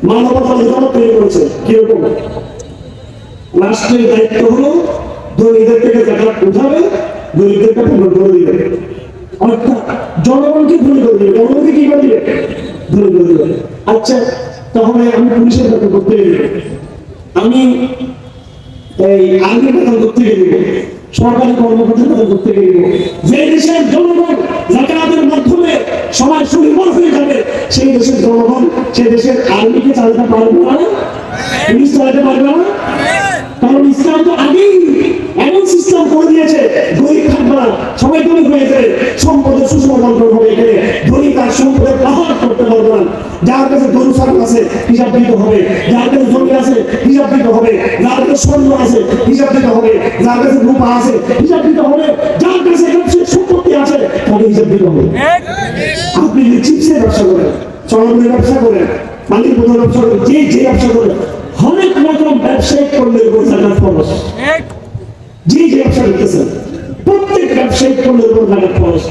মানবতার অধিকার তৈরি করেছে। কিরকম? রাষ্ট্রের দায়িত্ব হলো ধনীদের থেকে যাকাত উঠাবে, গরিবদেরকে পূরণ করে দিবে, অর্থাৎ জনগণকে ধনী করে দিবে। জনগণকে কি করে দিবে? ধনী করে দিবে। আচ্ছা, তাহলে আমি পুলিশের বেতন করতে গেলে, আমি এই আর্মির বেতন করতে গেলে, সরকারি কর্মকর্তার বেতন করতে গেলে, যে দেশের জনগণ যাকাতের মাধ্যমে সবাই সুনির্ভর হয়ে যাবে, সেই দেশের জনগণ সেই দেশের আর্মিকে চালাতে পারবে না, পুলিশ চালাতে পারবে না। কারণ ইসলাম তো আগেই এমন সিস্টেম করে দিয়েছে, গরিব থাকবে না, সবাই ধনী হয়ে যাবে, সম্পদের সুষম বন্টন হবে। এখানে ধনী তার সম্পদের পাহাড় করতে পারবে না। যার কাছে গরু ছাগল আছে হিসাব দিতে হবে, যার কাছে জমি আছে হিসাব দিতে হবে, যার কাছে স্বর্ণ আছে হিসাব দিতে হবে, যার কাছে রূপা আছে হিসাব দিতে হবে, যার কাছে ব্যবসায়িক সম্পত্তি আছে তাকে হিসাব দিতে হবে। আপনি যদি চিপসের ব্যবসা করেন, চরমের ব্যবসা করেন, পানির বোতল ব্যবসা করেন, যে যে ব্যবসা করেন, অনেক রকম ব্যবসায়িক পণ্যের উপর যাকাত ফরজ। যে যে ব্যবসা করতেছেন প্রত্যেক ব্যবসায়িক পণ্যের উপর যাকাত ফরজ।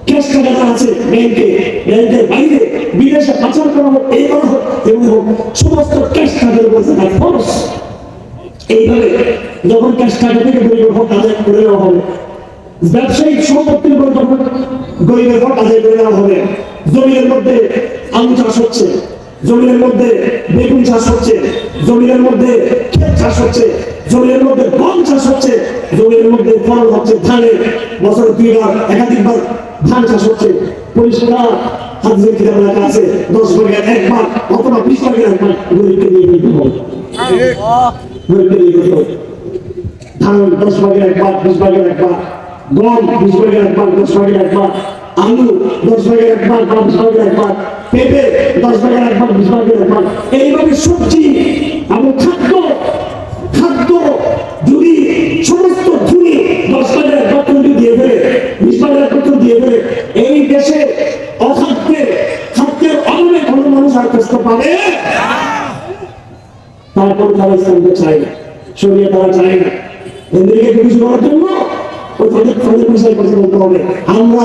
ক্যাশ টাকা আছে ব্যাংকের বাইরে বিদেশে পাচার করা হোক, এই করা হোক, তেমন হোক, সমস্ত ক্যাশ টাকার উপর জাকাত ফরজ। এইভাবে যখন ক্যাশ টাকা থেকে গরিবের হক আদায় করে নেওয়া হবে, ব্যবসায়িক সম্পত্তির উপর যখন গরিবের হক আদায় করে নেওয়া হবে, জমির মধ্যে আলু চাষ হচ্ছে, জমির মধ্যে বেগুন চাষ হচ্ছে, জমির মধ্যে ক্ষেত চাষ হচ্ছে, জমির মধ্যে গম চাষ হচ্ছে, জমির মধ্যে ফলন হচ্ছে ধানের, বছরে 2 বার একাধিকবার ধান চাষ হচ্ছে, পরিষ্কার হাদিসের কিতাবে লেখা আছে 10 ভাগের 1 ভাগ অথবা 20 ভাগের 1 ভাগ গরিবকে দিয়ে দিতে হবে। গরিবকে দিয়ে দিতে হবে। ধান 10 ভাগের 1 ভাগ, 20 ভাগের 1 ভাগ, গম 20 ভাগের 1 ভাগ, 10 ভাগের 1 ভাগ, আলু 10 ভাগের 1 ভাগ, 20 ভাগের 1 ভাগ, পেঁপে 10 ভাগের 1 ভাগ, 20 ভাগের 1 ভাগ। এইভাবে সবজি এবং খাদ্য যদি সমস্ত ধনী 10 ভাগের 1 ভাগ যদি দিয়ে ফেলে, 20 ভাগের 1 ভাগ দিয়ে ফেলে, এই দেশে খাদ্যের অভাবে কোনো মানুষ আর কষ্ট পাবে। তারপর তারা ইসলামকে চায় না, শরিয়া তারা চায় না। এদেরকে খুশি করার জন্য তাদের বিষয় কথা বলতে হবে। আমরা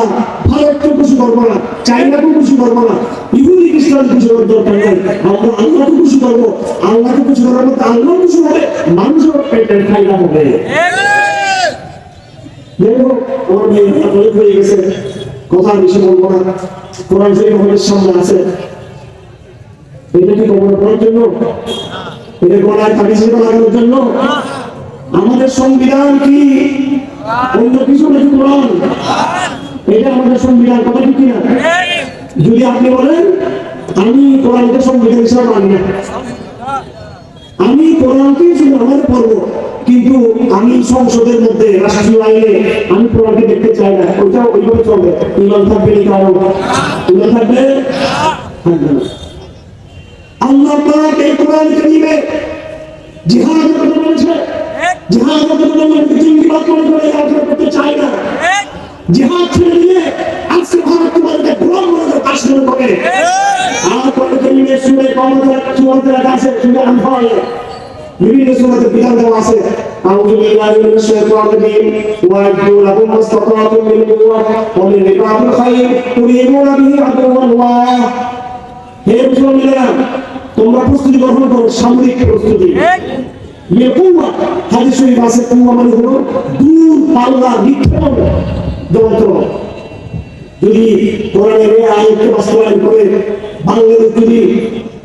ভারতকে খুশি করবো না, চাইনাকে খুশি করবো না, ইহুদি খ্রিস্টান খুশি করার দরকার নেই। আমরা আল্লাহকে খুশি করবো, আল্লাহকে খুশি করার মধ্যে আল্লাহ খুশি হবে, মানুষের পেটের ফায়দা হবে। আমার মেয়ে অনেক হয়ে গেছে, কথা বেশি বলবো না। কোরআন শরীফ আমাদের সামনে আছে, এটা কি কবর করার জন্য, এটা গলায় তাবিজ লাগানোর জন্য? আমাদের সংবিধান কি অন্য কিছু নাকি কোরআন? এটা আমাদের সংবিধান, কথা ঠিক কিনা? যদি আপনি বলেন আমি কোরআনকে সংবিধান হিসাবে মানি না, আমি কোরআনকে শুধু আমাদের পড়ব, কিন্তু আমি সংসদের মধ্যে রাষ্ট্রীয় আইনে আমি কোরআনকে দেখতে চাই না, ওইটা ওইভাবে চলবে। ইমান থাকবে নি? কারণ ইমান থাকবে থাকবে না। আল্লাহ পাক এই কোরআন কারীমে জিহাদের কথা বলেছে, জিহাদের কথা বলতে জিন্দিবাদ করে আলোচনা করতে চাই না। জিহাদ ছেড়ে দিয়ে আজকে ভারত তোমাদেরকে গোলাম করে কাশ্মীর করে। আর কোরআন কারীমে সূরা কওমের 44 আছে, সূরা আনফাল বিভিন্ন সূরাতে বিধান দেওয়া আছে। আউযু বিল্লাহি মিনাশ শাইতানির রাজীম ওয়া আ'উযু লাকুম মাসতাতা'তুম মিন কুওয়াত ওয়া মিন রিবাতিল খায়র তুরিদুনা বিহি আদুওয়াল্লাহ। হে মুসলমানেরা, তোমরা প্রস্তুতি গ্রহণ করো, সামরিক প্রস্তুতি। হাদিস শরীফ আছে, কুয়া মানে হলো দূর পাল্লা বিক্ষেপণ যন্ত্র। যদি কোরআনের এই আয়াতকে বাস্তবায়ন করে বাংলাদেশ যদি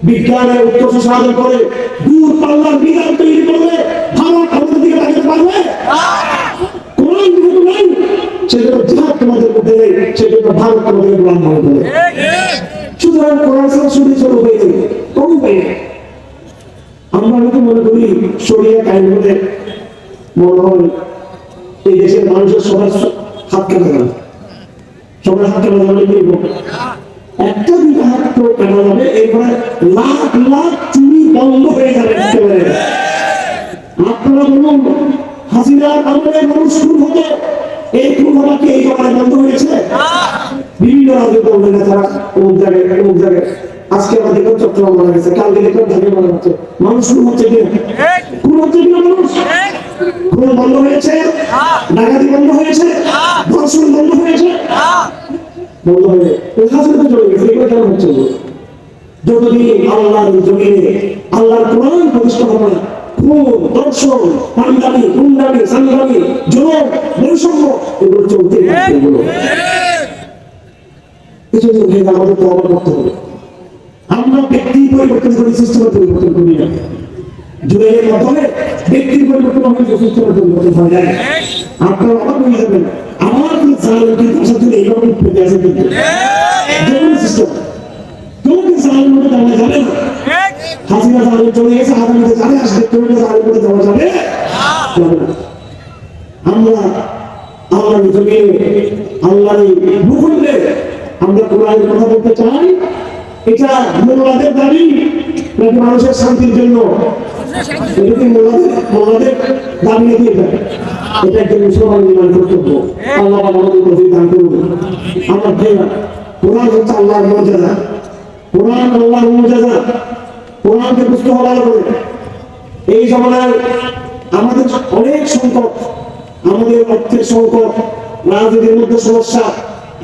বিজ্ঞানের উৎকর্ষ সাধন করে দূর পাল্লার বিজ্ঞান তৈরি করলে ভারত আমাদের দিকে তাকাতে পারবে? কোরআন যেহেতু নাই, সেজন্য জিহাদ তোমাদের মধ্যে নেই, সেজন্য ভারত তোমাদের গোলাম মনে করে। সুতরাং কোরআন ছাড়া শুধু চলে উপায় নেই, কোনো উপায় নেই। আমরা অনেকে মনে করি শরিয়া কায়েম হলে মনে হয় এই দেশের মানুষের সবার হাত কাটা যাবে, সবার হাত কাটা যাবে। একটা দুটো হাত তো কাটা যাবে, এরপরে লাখ লাখ চুরি বন্ধ হয়ে যাবে। আপনারা বলুন, হাসিনার আমলে মানুষ খুন হতো, এই খুন হওয়া কি এই জমানায় বন্ধ হয়েছে? বিভিন্ন রাজ্যে বলবেন না তারা অমুক জায়গায় আজকে আমরা দেখলাম চট্টগ্রাম মারা গেছে, কালকে দেখলাম ঢাকা মারা হচ্ছে। মানুষ খুন হচ্ছে কিনা? খুন হচ্ছে কিনা? মানুষ খুন বন্ধ হয়েছে, ডাকাতি বন্ধ হয়েছে, ধর্ষণ বন্ধ হয়েছে, বন্ধ হয়ে হাসিনা চলে গেছে। এগুলো কেন হচ্ছে? যতদিন আল্লাহর জমিনে আল্লাহর কোরআন প্রতিষ্ঠা হবে না, খুন, ধর্ষণ, পান্ডামি, গুন্ডামি, সান্দামি, জুলুম, বৈষম্য এগুলো চলতে থাকবে। এগুলো এজন্য আমাদের তওবা করতে হবে। আমরা ব্যক্তি পরিবর্তন করি, সিস্টেমের পরিবর্তন করি না। জুলাইয়ের মাধ্যমে ব্যক্তির পরিবর্তন হবে, সিস্টেমের পরিবর্তন হয় না। আপনারা অবাক হয়ে যাবেন, আমার কি জালেম কিন্তু আসার জন্য এইভাবে পেতে আছে, কিন্তু জরুরি সিস্টেম কেউকে জালের মধ্যে দেওয়া যাবে না। হাসিনা জালেম চলে গেছে, আদালতে জানে আসবে, কেউকে জালের মধ্যে দেওয়া যাবে না। আমরা আল্লাহর জমিনে আল্লাহর ভূখণ্ডে আমরা কোরআনের কথা বলতে চাই। এটা মোল্লাদের দাবি নাকি মানুষের শান্তির জন্য? এটা কি মোল্লাদের দাবি নাকি? এটা একজন মুসলমান নির্মাণ কর্তব্য। আল্লাহ আমাদের প্রতি দান করুন। আমরা ভাইরা, কোরআন হচ্ছে আল্লাহর মর্যাদা, কোরআন আল্লাহর মর্যাদা। কোরআনকে বুঝতে হবে ভালো করে। এই জমানায় আমাদের অনেক সংকট, আমাদের অর্থের সংকট, রাজনীতির মধ্যে সমস্যা,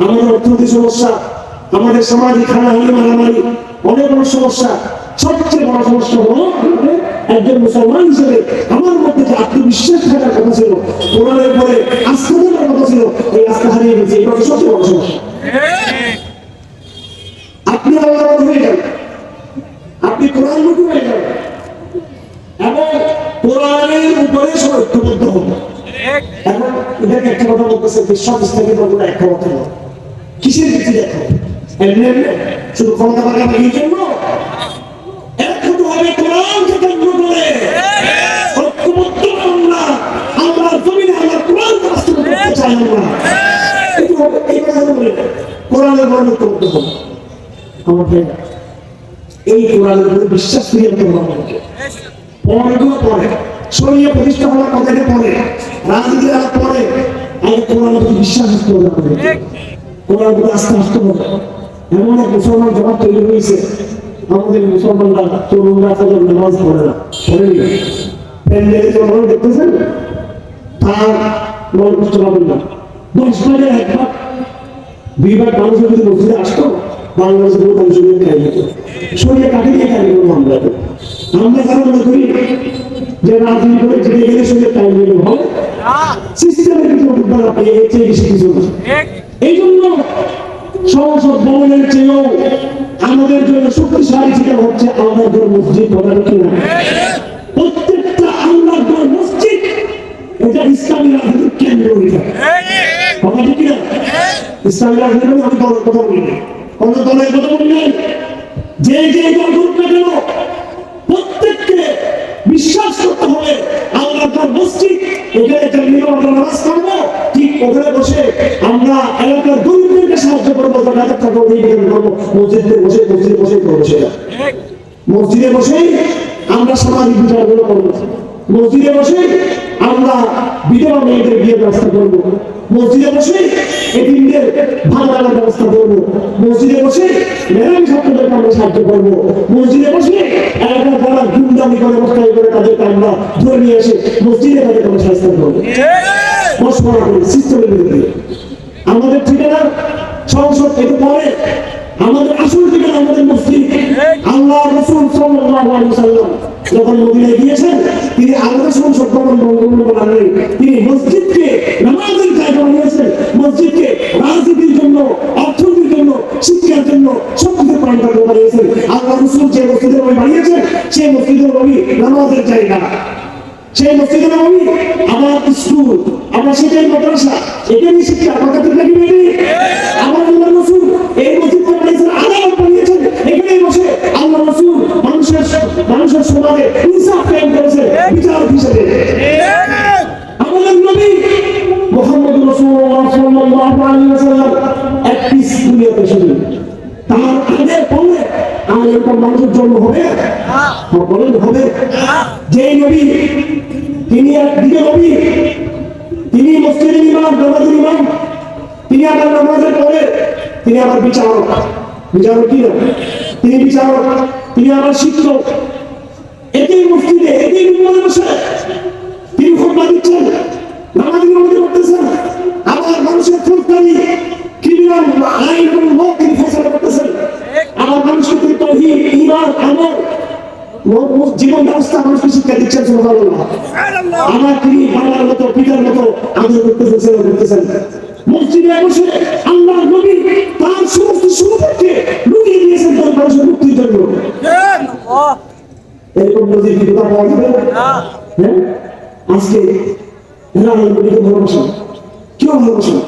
আমাদের অর্থনৈতিক সমস্যা, আমাদের সামাজিক হানাহানি মারামারি, অনেক অনেক সমস্যা। সবচেয়ে বড় সমস্যা হলো একজন মুসলমান হিসেবে আমার মধ্যে যে আত্মবিশ্বাস থাকার কথা ছিল, কোরআনের পরে আস্থা থাকার কথা ছিল, এই আস্থা হারিয়ে গেছে। এটা হচ্ছে সবচেয়ে বড় সমস্যা। আপনি আল্লাহর হয়ে যান, আপনি কোরআন মুখী হয়ে যান এবং কোরআনের উপরে সব ঐক্যবদ্ধ হন। এখন এটাকে একটা কথা বলতেছে, বিশ্বাস স্থাপিত করে একটা কথা বল, কিসের ভিত্তি দেখো? এমনি এমনি শুধু ক্ষমতা পাকাপাকির জন্য এক হতে হবে কোরআনকে কেন্দ্র করে। ঐক্যবদ্ধ আমরা, আমরা জমিনে আমরা কোরআনকে বাস্তবায়ন করতে চাই। আমরা এই কথা বলে কোরআনের উপর ঐক্যবদ্ধ হন। আমাদের এই কোরআনের উপরে বিশ্বাস করিয়ে তোমরা আমাদেরকে পড়াগুলো পড়ে, শরীরে প্রতিষ্ঠা হওয়ার কথাটা পড়ে, রাজনীতি পড়ে, আর কোরআনের প্রতি বিশ্বাস করবে আমাদের, কোরআন প্রতি আস্থা আসতে হবে। এমন এক মুসলমান জবাব তৈরি হয়েছে, আমাদের মুসলমানরা তরুণরা তাদের নামাজ পড়ে না, পড়েনি। প্যান্ডেলে চলমান দেখতেছেন, তার মন কষ্ট পাবেন না। 10 ভাগের 1 ভাগ 2 ভাগ মানুষের যদি মসজিদে আসতো, বাংলাদেশের বহু মানুষ খাই হতো, শরীরে কাটি দিয়ে খাই করবো। আমরা যারা মনে করি যে রাজনীতি করে যেতে গেলে শরীরে টাইম দিলে হবে, সিস্টেমের কিছু উদ্ধার আপনি এর চেয়ে বেশি কিছু। এই জন্য সংসদ ভবনের চেয়েও আমাদের জন্য শক্তিশালী যেটা হচ্ছে আমাদের মসজিদ। বলার কিনা প্রত্যেকটা আল্লাহর মসজিদ এটা ইসলামী রাজনীতির কেন্দ্র হয়ে যায়। কথা ঠিক কিনা? ইসলামী রাজনীতি আমি দলের কথা বলি না, কোন দলের কথা বলি নাই। যে যে দল করুক না কেন, প্রত্যেককে বিশ্বাস করতে হবে আল্লাহর মসজিদ, এখানে একটা নিয়ম নামাজ পড়বো, ঠিক ওখানে বসে আমরা এলাকার গরিবদেরকে সাহায্য করবো, জাকাত টাকা দিয়ে করবো, মসজিদে বসে করবো সেটা। মসজিদে বসেই আমরা সামাজিক বিচারগুলো করবো, মসজিদে বসে আমরা বিধবা মেয়েদের বিয়ের ব্যবস্থা করবো, মসজিদে বসে এতিমদের ভালো লাগার ব্যবস্থা করবো, মসজিদে বসে মেরামি ছাত্রদেরকে আমরা সাহায্য করবো, মসজিদে বসে এলাকার যারা গুন্ডামি করে অবস্থায় করে তাদেরকে আমরা ধরে নিয়ে এসে মসজিদে তাদেরকে আমরা সাহায্য করবো। পরস্পর সিস্টেমের বিরুদ্ধে আমাদের ঠিকানা সংসদ থেকে পরে, আমাদের আসল ঠিকানা আমাদের মসজিদ। আল্লাহ রাসূল সাল্লাল্লাহু আলাইহি ওয়াসাল্লাম যখন মদিনায় গিয়েছেন, তিনি আলাদা সংসদ ভবন বানাননি, তিনি মসজিদকে নামাজের জায়গা বানিয়েছেন, মসজিদকে রাজনীতির জন্য, অর্থনীতির জন্য, শিক্ষার জন্য সবকিছু প্রাণপাত্র বানিয়েছেন। আল্লাহ রাসূল যে মসজিদের বানিয়েছেন, সেই মসজিদের নামাজের জায়গা, সেই মসজিদের নববী আমার স্কুল, আমার সেটাই মাদ্রাসা, এখানে শিক্ষা কথা ঠিক লাগবে। আমার আল্লাহ রাসূল এই মসজিদটা বানিয়েছেন, আদালত বানিয়েছেন, এখানেই বসে আল্লাহ রাসূল মানুষের সমাজে ইনসাফ কায়েম করেছেন বিচারক হিসেবে। আমাদের নবী মুহাম্মদ রাসূলুল্লাহ সাল্লাল্লাহু আলাইহি ওয়াসাল্লাম একটি দুনিয়াতে এসেছেন, তার আগে পরে আর এরকম মানুষের জন্ম হবে? বলেন হবে? যে নবী তিনি একদিকে নবী, তিনি মসজিদের ইমাম, নামাজের ইমাম, তিনি আবার নামাজের পরে তিনি আবার বিচারক। বিচারক কি না? তিনি বিচারক, তিনি আবার শিক্ষক। একই মসজিদে একই মিম্বরে বসে তিনি খুতবা দিচ্ছেন, নামাজের মধ্যে করতেছেন, আবার মানুষের ফুলকানি ক্রিমিনাল আইন এবং ল তিনি ফয়সালা করতেছেন, আবার মানুষকে তিনি তাওহীদ, ঈমান, আমল, জীবন ব্যবস্থা মানুষকে শিক্ষা দিচ্ছেন। সুবহানাল্লাহ। আমার তিনি বাবার মতো পিতার মতো আদর করতেছেন, সেবা করতেছেন। মসজিদে বসে আল্লাহ নবী তার সমস্ত সম্পর্কে লুকিয়ে দিয়েছেন তার মানুষের মুক্তির জন্য। এরকম মসজিদ কি কোথাও পাওয়া যাবে? হ্যাঁ, আজকে এরা আল্লাহ নবীকে ভালোবাসে, কেউ ভালোবাসে না।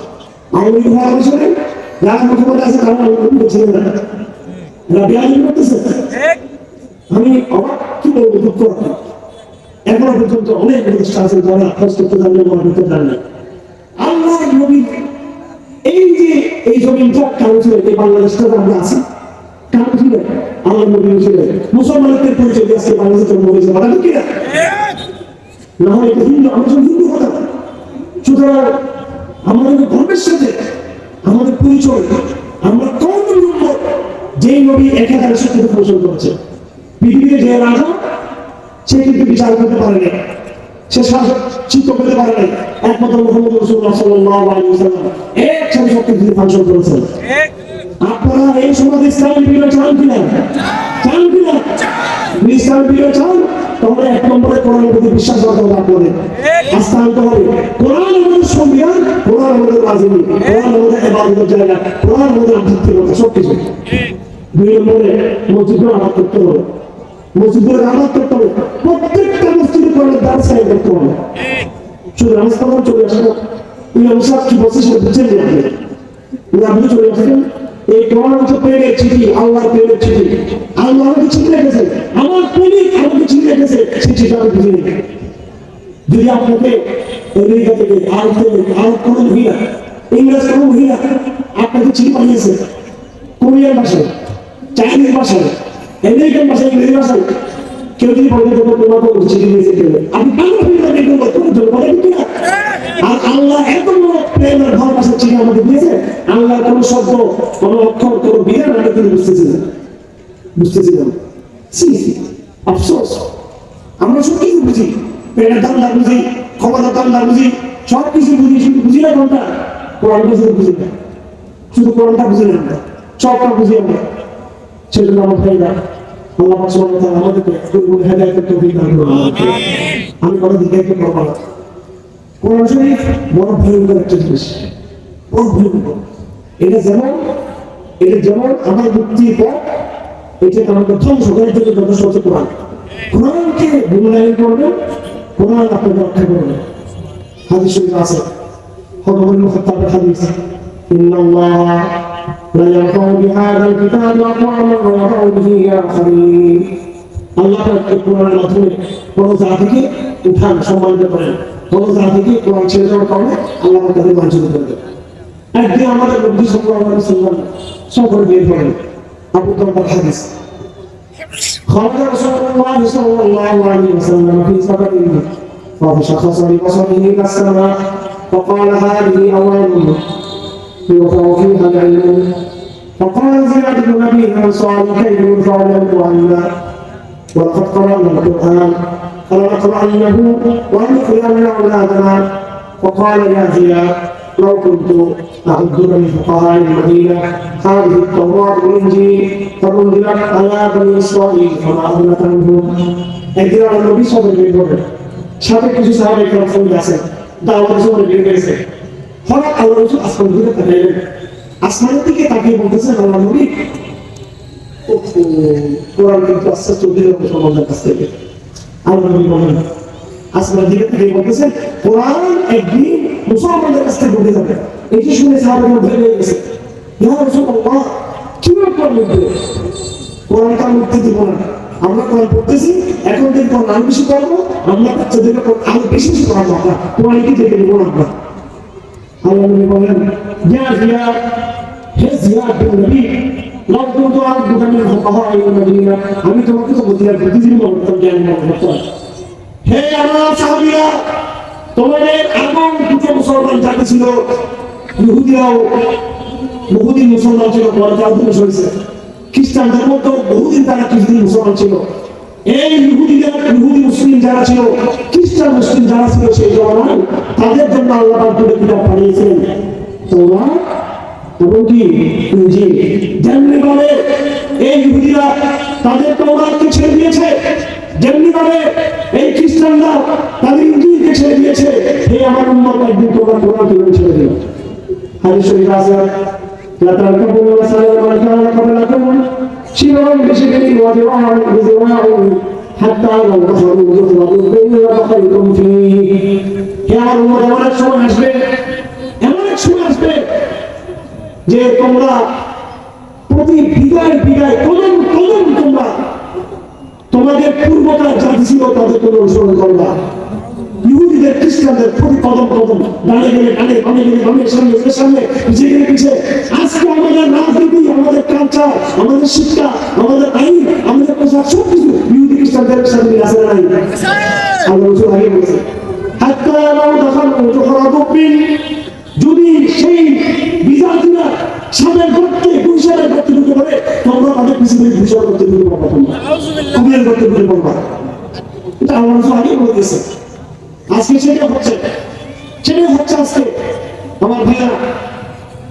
আল্লাহ নবীকে ভালোবাসে না, যারা মুখপাত্র আছে তারা আল্লাহ নবীকে ছিলেন না, এরা বেয়াদবি করতেছে। আমি অবাক, কি বলবো, দুঃখ। এখনো পর্যন্ত অনেক প্রতিষ্ঠা আছে যারা খরচ করতে জানলে মনে করতে জানলে আল্লাহ নবী এই যে এই জমিনটা কারো ছিল, এই বাংলাদেশটা আমরা আছি কারো ছিল আল্লাহ নবী ছিল। মুসলমানদের পরিচয় দিয়ে আজকে বাংলাদেশে জন্ম হয়েছে, বলা ঠিক কিনা? না হয় এটা হিন্দু, আমরা সব হিন্দু হতাম। সুতরাং আমাদের গর্বের সাথে আমাদের পরিচয়, আমরা কোন যেই নবী 1000 শক্তিতে পোষণ করেছে, পৃথিবীতে যে রাজা সে কিন্তু বিচার করতে পারে না, সে শাসক চিত্ত পেতে পারে নাই, একমাত্র মুহাম্মদ রাসূলুল্লাহ সাল্লাল্লাহু আলাইহি ওয়াসাল্লাম একসাথে সব কিছু ফাংশন করেছেন। আপনারা এই সমাজ ইসলামের বিরোধী চান কিনা? চান কিনা? ইসলামের বিরোধী চান? তাহলে এক নম্বরে কোরআনের প্রতি বিশ্বাস করতে হবে, আপনাদের আস্থা আনতে হবে। কোরআন আমাদের সংবিধান, কোরআন আমাদের রাজনীতি, কোরআন আমাদের ইবাদতের জায়গা, কোরআন আমাদের আধ্যাত্মিকতা, সবকিছু। দুই নম্বরে মসজিদের আবাদ করতে হবে, মসজিদের আবাদ করতে হবে, প্রত্যেকটা মসজিদে কোরআনের দাস কায়েম করতে হবে। শুধু রাজস্থান চলে আসে না, ইমাম সাহেব কি বলছে সেটা বুঝছেন না আপনি চলে আসেন। এই কোরআন হচ্ছে প্রেমের চিঠি, আল্লাহর প্রেমের চিঠি। আল্লাহ আমাকে চিঠি রেখেছে, আমার প্রেমিক আমাকে চিঠি রেখেছে, সেই চিঠি আমি বুঝে নিই। যদি আপনাকে আমেরিকা থেকে আরব কোনো মহিলা, ইংরেজ কোনো মহিলা আপনাকে চিঠি পাঠিয়েছে কোরিয়ান ভাষায়, চাইনিজ ভাষায়, আমেরিকান ভাষায়, ইংরেজি ভাষায়, কেউ যদি বলে দেবো তোমাকে চিঠি দিয়েছে, আপনি বাংলা ভাষায় তোমার জন্য বলেন কিনা? আর আল্লাহ এত প্রেমের ভালোবাসার চিঠি আমাদের দিয়েছে, আল্লাহর কোনো শব্দ, কোনো অক্ষর, কোনো বিধান আমরা কিন্তু বুঝতেছি না। আফসোস, আমরা সব কিছু বুঝি, প্রেমের ধান্দা বুঝি, ক্ষমতার ধান্দা বুঝি, সব কিছু বুঝি, শুধু বুঝি না কোনটা? কোরআন বুঝি না, শুধু কোরআনটা বুঝি না, আমরা সবটা বুঝি আমরা। সেজন্য আমার ভাইরা, আল্লাহ সুবহানাহু ওয়া তাআলা আমাদেরকে হেদায়েতের তৌফিক দান করুন। আমি কোনো দিকে একটু করবো না। কোরআন শরীফ বড় ভয়ঙ্কর একটা জিনিস, বড় ভয়ঙ্কর। এটা যেমন আমার মুক্তির পর এটা আমাকে ধ্বংস করার জন্য যথেষ্ট হচ্ছে কোরআন। কোরআনকে মূল্যায়ন করবেন, কোরআন আপনাকে রক্ষা করবে। হাদিস শরীফ আছে, ওমর ইবনে খাত্তাবের হাদিস, ইন্নাল্লাহ লা ইয়ারফাউ বিহাযাল কিতাবি আকওয়ামান ওয়া ইয়ারফাউ বিহি আখারিন। আল্লাহ তাআলা কোরআনের মাধ্যমে কোন জাতিকে উঠান, সম্মানিত করেন। কোন জাতিকে কোরআন ছেড়ে দেওয়ার কারণে আল্লাহ তাদের লাঞ্ছিত করবে। একদিন আমাদের নবী সাল্লাল্লাহু আলাইহি ওয়াসাল্লাম সফরে বের হলেন। আবু দারদার হাদিস, خرج رسول الله صلى الله عليه وسلم في سفر فشخص ببصره الى السماء فقال هذه اوامر يرفع فيها العلم. فقال زياد بن ابي الانصاري كيف يرفع العلم عنا ولقد قرانا القران فلنقرأنه ونقرأن اولادنا. فقال يا زياد لو كنت أعدك من فقهاء المدينة هذه التوراة والإنجيل فأنزلت على بني إسرائيل فما أغنت عنهم. একদিন আমার নবী সফরে বের হলেন, সাথে কিছু সাহাবা একরাম সঙ্গে আছেন, দাওয়াতের সময় বের হয়েছে। হঠাৎ আল্লাহ রাসূল আসমানের দিকে তাকাইলেন, আসমানের দিকে তাকিয়ে বলতেছেন, আল্লাহ নবী, কোরআন কিন্তু আস্তে আস্তে চলে যাবে মুসলমানদের কাছ থেকে। আল্লাহ নবী বলেন, আসমানের দিকে তাকিয়ে বলতেছেন, কোরআন একদিন মুসলমানদের কাছ থেকে উঠে যাবে। এটি শুনে সাহাবারা ভয় পেয়ে গেছে, ইয়া রাসূলুল্লাহ, কিভাবে কোরআন উঠবে? কোরআনটা মুক্তি দিব না, আমরা কোরআন পড়তেছি, এখন থেকে কোরআন আরো বেশি পড়বো, আমরা বাচ্চাদেরকে আরো বেশি বেশি পড়াবো, আমরা কোরআনকে দেখে নেবো না। আমরা আল্লাহ নবী বলেন, ইয়া জিয়াদ, হে জিয়াদ বিন নবী, লাউ কুনতু আ'বুদু মিন ফুকাহা'il মাদিনা, আমি তোমাকে তো মদিনার বুদ্ধিজীবী বলতাম, জ্ঞানী বলতাম। হে আমার সাহাবীরা, তোমাদের আগুন দুটো মুসলমান জাতি ছিল, ইহুদিরাও বহুদিন মুসলমান ছিল, পরে তারা ধ্বংস হয়েছে। খ্রিস্টানদের মতো বহুদিন তারা কিছুদিন মুসলমান ছিল। এই ইহুদি মুসলিম যারা ছিল, খ্রিস্টান মুসলিম যারা ছিল সেই জমানায়, তাদের জন্য আল্লাহ পাক কিতাব পাঠিয়েছিলেন, তাওরাত এবং কি ইনজিল। যেমনি ভাবে এই ইহুদিরা তাদের তাওরাতকে ছেড়ে দিয়েছে, যেমনি ভাবে এই খ্রিস্টানরা তাদের ইনজিলকে ছেড়ে দিয়েছে, হে আমার উম্মত, একদিন তোমরা কোরআনকে ছেড়ে দিও। হাদিস শরীফ আছে, লা তারকাবু মাসালাল মান কানা ক্বাবলাকুম শিবরান বিশিবরিন ওয়া দিরা'আন বিদিরা'ইন হাত্তা লাউ দাখালু যুহরাতুল বাইনি ওয়া দাখালতুম ফীহি। হে আমার উম্মত, এমন এক সময় আসবে, এমন এক সময় আসবে যে তোমরা প্রতি বিদায় কদম তোমরা তোমাদের পূর্বকার জাতি ছিল তাদের কোনো অনুসরণ করবা। ইহুদিদের খ্রিস্টানদের প্রতি কদম ডানে গেলে ডানে, বামে গেলে বামে, সামনে পিছিয়ে গেলে পিছিয়ে। আজকে আমাদের রাজনীতি, আমাদের কালচার, আমাদের শিক্ষা, আমাদের আইন, আমাদের পোশাক, সবকিছু ইহুদি খ্রিস্টানদের সাথে আছে নাই? আল্লাহ রাসূল আগে বলেছে, হাত্তা লাউ দাখালু যুহরাতুল বাইনি, যদি সেই বিজাতিরা সামনের গর্তে, গুলশানের গর্তে ঢুকে পড়ে, তোমরা তাদের পিছনে গুলশান গর্তে ঢুকে পড়বা, তোমরা কুমিরের গর্তে ঢুকে পড়বা। এটা আল্লাহ রাসূল আগে বলে দিয়েছে। আজকে সেটাই হচ্ছে আজকে আমার ভাইয়া।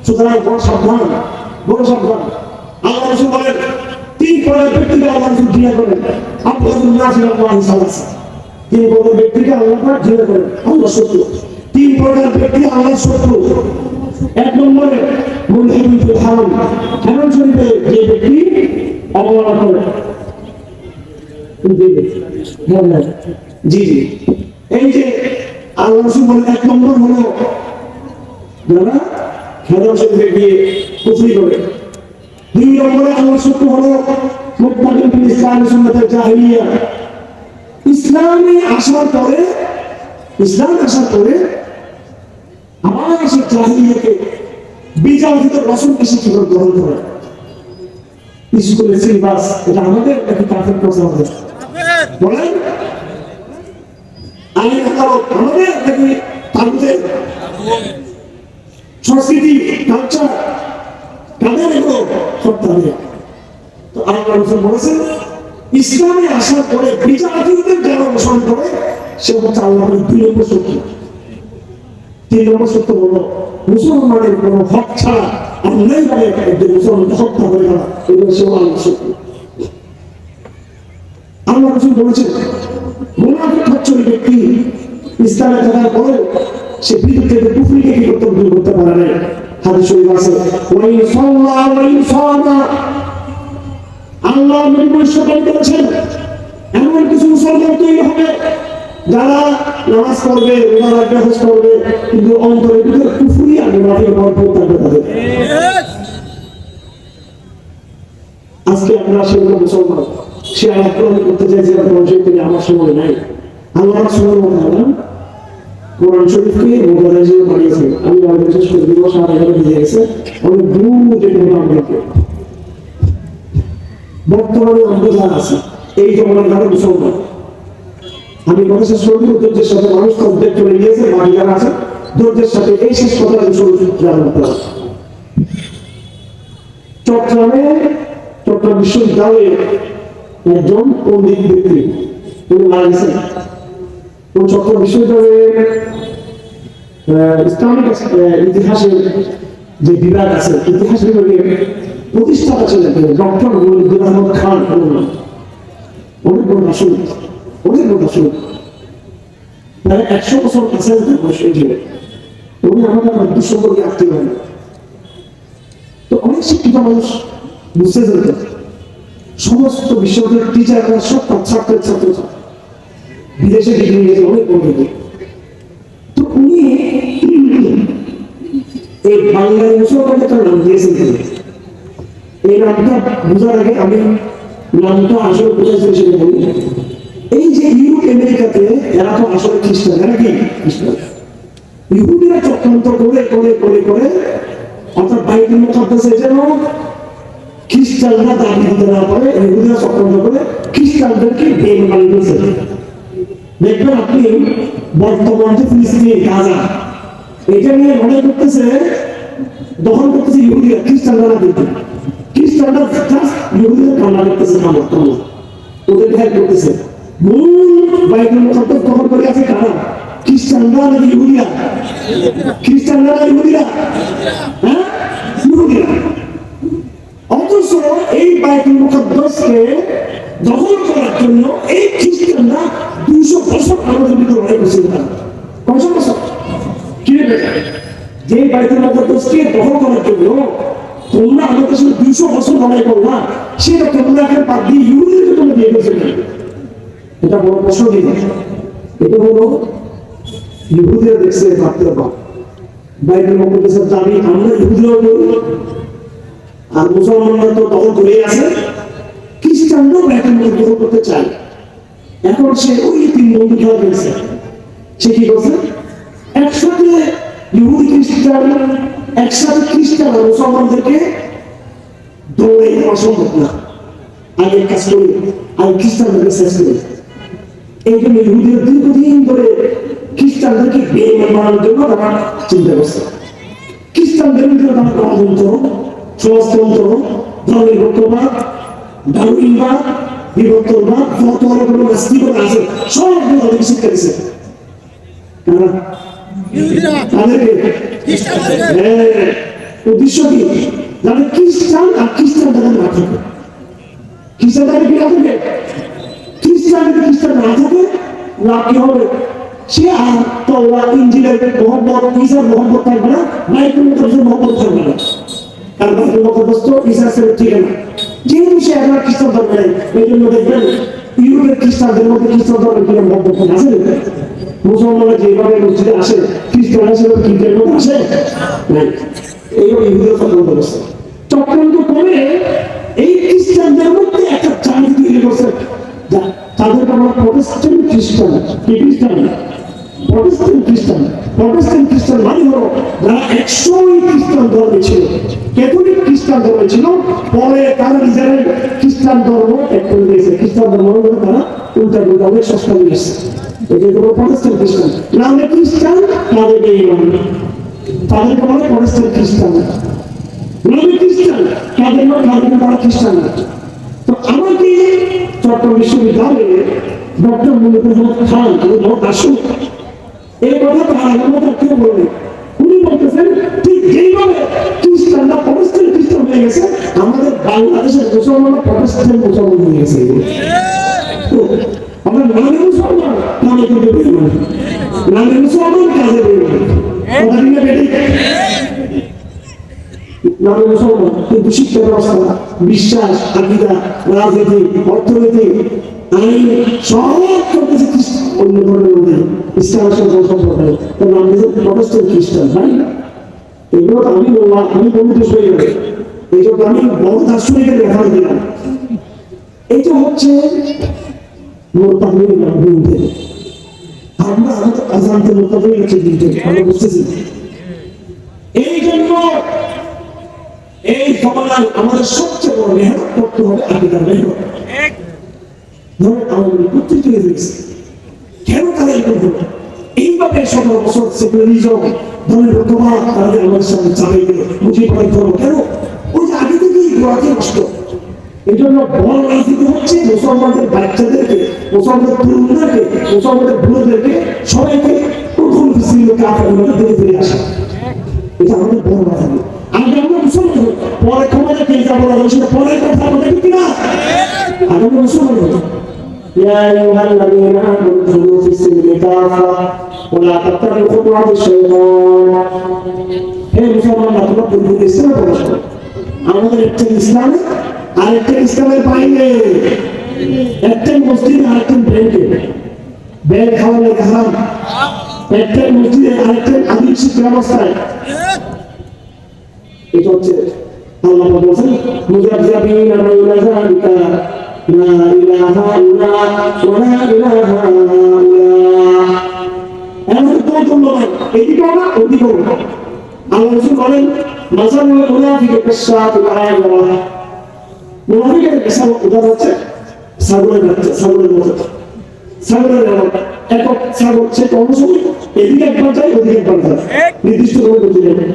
সুতরাং বড় সাবধান, বড় সাবধান। আল্লাহ রাসূল বলেন, 3 প্রকার ব্যক্তিকে আল্লাহ রাসূল ঘৃণা করেন। আব্দুল্লাহ রাসূলুল্লাহ সাল্লাল্লাহু 3 প্রকার ব্যক্তিকে আল্লাহ পাক ঘৃণা করেন, আল্লাহ শত্রু। 3 প্রকার ব্যক্তি আল্লাহ শত্রু। 1 নম্বরে মুনহিবুল হারাম, হারাম শরীফে যে ব্যক্তি অবমাননা করে। জি জি, এই যে আল্লাহ রাসূল বলেন 1 নম্বর হলো যারা হারাম শরীফে গিয়ে কুফরি করে। 2 নম্বরে আল্লাহ শত্রু হলো মুত্তাকিন ফিল ইসলাম সুন্নাতুল জাহিলিয়া। ইসলামে আসার পরে আমার সে জাহিলিয়াকে বিজাতিত রসুলকে শিক্ষা গ্রহণ করে। স্কুলের সিলেবাস এটা আমাদের নাকি কাফের প্রচার হবে বলেন? আমাদের নাকি তাদের সংস্কৃতি কালচার কাদের এগুলো সব তাদের। তো আল্লাহ রাসূল বলেছেন, ইসলামে আসার পরে বিজাতিদের যারা অনুসরণ করে সে হচ্ছে আল্লাহর 2 নম্বর শত্রু। 3 নম্বর শত্রু হলো মুসলমানের কোনো হক ছাড়া অন্যায়ভাবে একজন মুসলমানকে হত্যা করে না, এগুলো সে আল্লাহর শত্রু। আল্লাহ রাসূল বলেছেন, মুনাফিক হচ্ছে ওই ব্যক্তি ইসলামে থাকার পরেও সে বিদ্যুৎ থেকে কুফরিকে কি করতে পারে না। হাদিস শরীফ আছে, ওয়াইন সাল্লাহ ওয়াইন সামা, আল্লাহ নবী ভবিষ্যৎবাণী করেছেন এমন কিছু মুসলমান তৈরি হবে যারা নামাজ পড়বে, রোজা রাখবে, হজ করবে, কিন্তু অন্তরের ভিতরে কুফরি আর মুনাফিক ভরপুর থাকবে তাদের। আজকে আমরা সেগুলো মুসলমান সে আয়াত গ্রহণ করতে চাই যে আমার সময় নাই। আল্লাহ সুবহানাহু ওয়া তাআলা কোরআন শরীফকে মুদারাজে বানিয়েছেন। আমি বিশেষ করে 2 বছর আগে দিয়ে গেছে অনেক দূর যেতে হবে আমাদেরকে। বর্তমানে আমরা যারা আছি এই জমানার যারা মুসলমান, আমি কথা শেষ করবো ধৈর্যের সাথে, মানুষ তো উদ্বেগ চলে গিয়েছে, বাড়ি যারা আছে ধৈর্যের সাথে এই শেষ কথা আমি জানাতে পারি। চট্টগ্রাম বিশ্ববিদ্যালয়ে একজন পণ্ডিত ব্যক্তি তিনি মারা গেছেন। চট্টগ্রাম বিশ্ববিদ্যালয়ের ইসলামিক ইতিহাসের যে বিভাগ আছে, ইতিহাস বিভাগের প্রতিষ্ঠাতা ছিলেন ডক্টর মনিরুদ্দিন আহমদ খান। অনেক বড় আসল, প্রায় 100 বছর কাছাকাছি বয়স হয়েছিল। উনি আমাদের মধ্যে সম্পর্কে আত্মীয় হয়। তো অনেক শিক্ষিত মানুষ বুঝতে যেত সমস্ত বিশ্ববিদ্যালয়ের টিচাররা সব ছাত্র বিদেশে ডিগ্রি নিয়েছে, অনেক পণ্ডিত। তো উনি এই বাংলায় মুসলমানদের একটা নাম দিয়েছেন। এই নামটা বোঝার আগে আমি নামটা আসলে বোঝাচ্ছি সেটা বলি। এই যে ইউরোপ আমেরিকাতে এরা তো আসলে খ্রিস্টান, এরা কি খ্রিস্টান। ইহুদিরা চক্রান্ত করে অর্থাৎ বাইবেল মুকাদ্দাসে যেন খ্রিস্টানরা দাবি দিতে না পারে, ইহুদিরা চক্রান্ত করে খ্রিস্টানদেরকে বেইমান বানিয়ে দিয়েছে। দেখবেন আপনি বর্তমান যে ফিলিস্তিনি গাজা এটা নিয়ে মনে করতেছে দখল করতেছে ইহুদিরা, খ্রিস্টানরা দিতে। খ্রিস্টানরা ইহুদিদের কান্না করতেছে, ওদের হেল্প করতেছে। মূল বাইবেল মুকাদ্দাস দখল করে আছে কারা? খ্রিস্টানরা নাকি ইহুদিরা? খ্রিস্টানরা না ইহুদিরা? হ্যাঁ, ইহুদিরা। অথচ এই বাইবেল মুকাদ্দাসকে দখল করার জন্য এই খ্রিস্টানরা 200 বছর আমাদের ভিতরে লড়াই করছিল। কয়শো বছর কিনে বেটা যে বাইবেল মুকাদ্দাসকে দখল করার জন্য তোমরা আমাদের সাথে 200 বছর লড়াই করলা, সেটা তোমরা এখন বাদ দিয়ে ইহুদিদেরকে তোমরা দিয়ে গেছিলে। এটা বড় প্রশ্ন দিন। এটা হলো ইহুদিরা দেখছে ভাবতে পার বাইবেল মুকাদ্দাসের দাবি আমরা ইহুদিরাও করি, আর মুসলমানরা তো দখল করেই আছে, খ্রিস্টানরাও বাইবেল মুকাদ্দাস দখল করতে চায়। এখন সে ওই 3 বন্ধু খেলা করেছে। সে কি করছে? একসাথে ইহুদি খ্রিস্টান, একসাথে খ্রিস্টান আর মুসলমানদেরকে দৌড়ে অসম্ভব না। আগে কাজ করি, আগে খ্রিস্টানদেরকে শেষ করি। এই জন্য ইহুদিরা দীর্ঘদিন ধরে খ্রিস্টানদেরকে বেইমান বানানোর জন্য তারা চিন্তা করছে। খ্রিস্টানদের ভিতরে তারা গণতন্ত্র, সমাজতন্ত্র, ধর্মনিরপেক্ষবাদ, ডারউইনবাদ, বিবর্তনবাদ, যত রকমের নাস্তিকতা আছে সবগুলো তাদেরকে শিক্ষা দিচ্ছে। উদ্দেশ্য কি? যাতে খ্রিস্টান আর খ্রিস্টান যাতে না থাকে, খ্রিস্টান যাতে কি না থাকে, খ্রিস্টান যদি খ্রিস্টান না থাকে লাভ কি হবে? সে আর তওরা ইনজিলের মোহাম্মদ ঈসা মোহাম্মদ থাকবে না, বাইবেল মুকদ্দাসের মোহাম্মদ থাকবে না। কারণ বাইবেল মুকদ্দাস তো ঈসা ছিল ঠিক না, যেহেতু সে এখন খ্রিস্টান ধর্মে নেই, এই জন্য দেখবেন ইউরোপের খ্রিস্টানদের মধ্যে খ্রিস্টান ধর্মের কি মহব্বত আছে? মুসলমানরা যেভাবে মসজিদে আসে, খ্রিস্টান আসে খ্রিস্টানের মধ্যে আসে নাই। এইভাবে ইহুদের চক্রান্ত করছে, চক্রান্ত করে এই খ্রিস্টানদের মধ্যে একটা জাতি তৈরি করছে, তাদেরকে আমরা প্রটেস্ট্যান্ট খ্রিস্টান। কি খ্রিস্টান? প্রটেস্ট্যান্ট খ্রিস্টান। প্রটেস্ট্যান্ট খ্রিস্টান মানে হলো যারা 100 খ্রিস্টান ধর্মে ছিল, ক্যাথলিক খ্রিস্টান ধর্মে ছিল, পরে তারা নিজেরাই খ্রিস্টান ধর্ম ত্যাগ করে দিয়েছে। খ্রিস্টান ধর্ম তারা উল্টা উল্টা অনেক সস্তা নিয়েছে। এগুলো প্রটেস্ট্যান্ট খ্রিস্টান নামে খ্রিস্টান, তাদেরকে এই মানে তাদেরকে বলে প্রটেস্ট্যান্ট খ্রিস্টান নামে খ্রিস্টান, তাদের তাদেরকে তারা খ্রিস্টান। তো আমাকে চট্টগ্রাম বিশ্ববিদ্যালয়ে ডক্টর মুনিরুল হক খান দার্শনিক এই কথা তার কেউ বলবে, উনি বলতেছেন ঠিক যেইভাবে খ্রিস্টানরা প্রটেস্ট্যান্ট খ্রিস্টান হয়ে গেছে, আমাদের বাংলাদেশের মুসলমানরা প্রটেস্ট্যান্ট মুসলমান হয়ে গেছে। আমরা নামে মুসলমান, কাজে কিন্তু বেঈমান, নামে মুসলমান, কাজে বেঈমান। কথা ঠিক না বেঠিক? নামে মুসলমান কিন্তু শিক্ষা ব্যবস্থা, বিশ্বাস, আকীদা, রাজনীতি, অর্থনীতি, আইন সব করতেছে অন্য ধর্মের মধ্যে, ইসলামের সাথে সম্পর্কে। তার নাম দিয়েছে প্রটেস্ট্যান্ট খ্রিস্টান। ভাই এগুলো আমি বললাম, আমি বন্ধুদেশ হয়ে গেলে এই জন্য আমি বড় দার্শনিকের দেখা দিলাম। এইটা হচ্ছে আমরা আমাদের অজান্তে মোতাবেক হচ্ছে দিতে আমরা বুঝতেছি। এই জন্য এই জমানায় আমাদের সবচেয়ে বড় মেহনত করতে হবে আকীদার মেহনত। ধরেন আমাদের প্রত্যেক থেকে দেখছি কেন তারা এরকম হলো, এইভাবে 17 বছর সেকুলারিজম ধর্মের প্রভাব তাদের আমাদের সামনে চাপিয়ে দিল, বুঝে পাই ধর্ম কেন? ওই যে আগে থেকেই গোড়াতে নষ্ট। এই জন্য বড় রাজনীতি হচ্ছে মুসলমানদের বাচ্চাদেরকে, মুসলমানদের তরুণদেরকে, মুসলমানদের বুড়োদেরকে সবাইকে প্রথম ফিসিলিটি আপনাদের ধরে ফিরে আসা। এটা আমাদের বড় রাজনীতি। আগে আমরা মুসলমান হই, পরে ক্ষমতা পেয়ে যাবো, সেটা পরের কথা, আমাদের ঠিক না? আগে আমরা মুসলমান হই। يا أيها الذين آمنوا ادخلوا في السلم كافة ولا تتبعوا خطوات الشيطان। হে মুসলমানরা, তোমরা পূর্ণ ইসলামে প্রবেশ করো। আমাদের একটা ইসলামে আরেকটা ইসলামের বাইরে, একটা মসজিদে আরেকটা ব্যাংকে, ব্যাংক খাওয়া লাগে হারাম, একটা মসজিদে আরেকটা আদিম শিক্ষা ব্যবস্থায়। এটা হচ্ছে আল্লাহ বলেছেন মুজাবজাবিনা বাইনা যালিকা লা ইলাহা ইল্লা ওয়া লা ইলাহা ইল্লাল্লাহ। এমন তো নয়, এদিকেও না ওদিকেও না। আল্লাহ রাসূল বলেন মাসালুল মুনাফিকি কাশশাতিল আয়রা। মুনাফিকের বিশাল উদাহরণ হচ্ছে ছাগলের বাচ্চা, ছাগলের মতো। ছাগলের একক ছাগল, সে কোন সময় এদিকে একবার যায়, ওদিকে একবার যায়, নির্দিষ্ট করে বুঝে যাবে।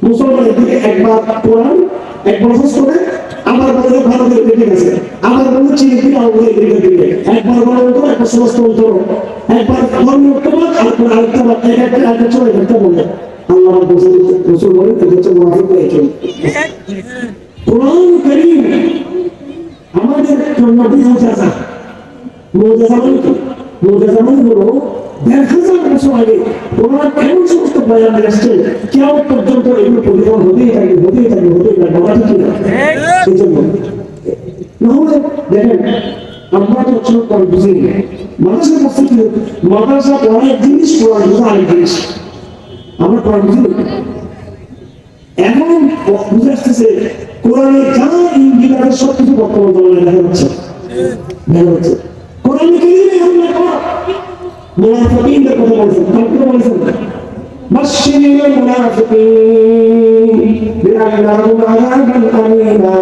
মুসলমান এদিকে একবার কোরআন একবার হজ করে, আবার বলে ভারতের দিকে গেছে, আবার বলে চীনের দিকে, আবার বলে দিকে দিকে, একবার বলে উত্তর, একবার সমস্ত উত্তর, একবার ধর্ম উত্তরবাদ, আরেকটা বাদ, একটা চলে একটা বলে। আল্লাহ রাসূল বলেন এটা হচ্ছে মুনাফিকদের এই কোরআন কারীম আমাদের জন্য মুজিজা। মুজিজা মানে কি? মুজিজা মানে হলো 1000 বছর আগে কোরআন এমন সমস্ত বয়ান আসছে, কিয়ামত পর্যন্ত এগুলো পরিবর্তন হতেই থাকবে, হতেই থাকবে, হতেই থাকবে। কথা ঠিক না? এই জন্য নাহলে দেখেন আমরা তো ছোট করে বুঝি মাদ্রাসা করতে কি, মাদ্রাসা পড়া এক জিনিস, কোরআন বোঝা আরেক জিনিস। আমরা কোরআন বুঝি এমন বুঝে আসতেছে, কোরআনে যা ইঙ্গিত আছে সবকিছু বর্তমান জমানায় দেখা যাচ্ছে, দেখা যাচ্ছে। কোরআনে কারীমে আল্লাহ পাক মুনাফিকদের কথা বলেছেন, তারপরে বলেছেন বাশশিরিল মুনাফিকিন বিআন্না লাহুম আযাবান আলীমা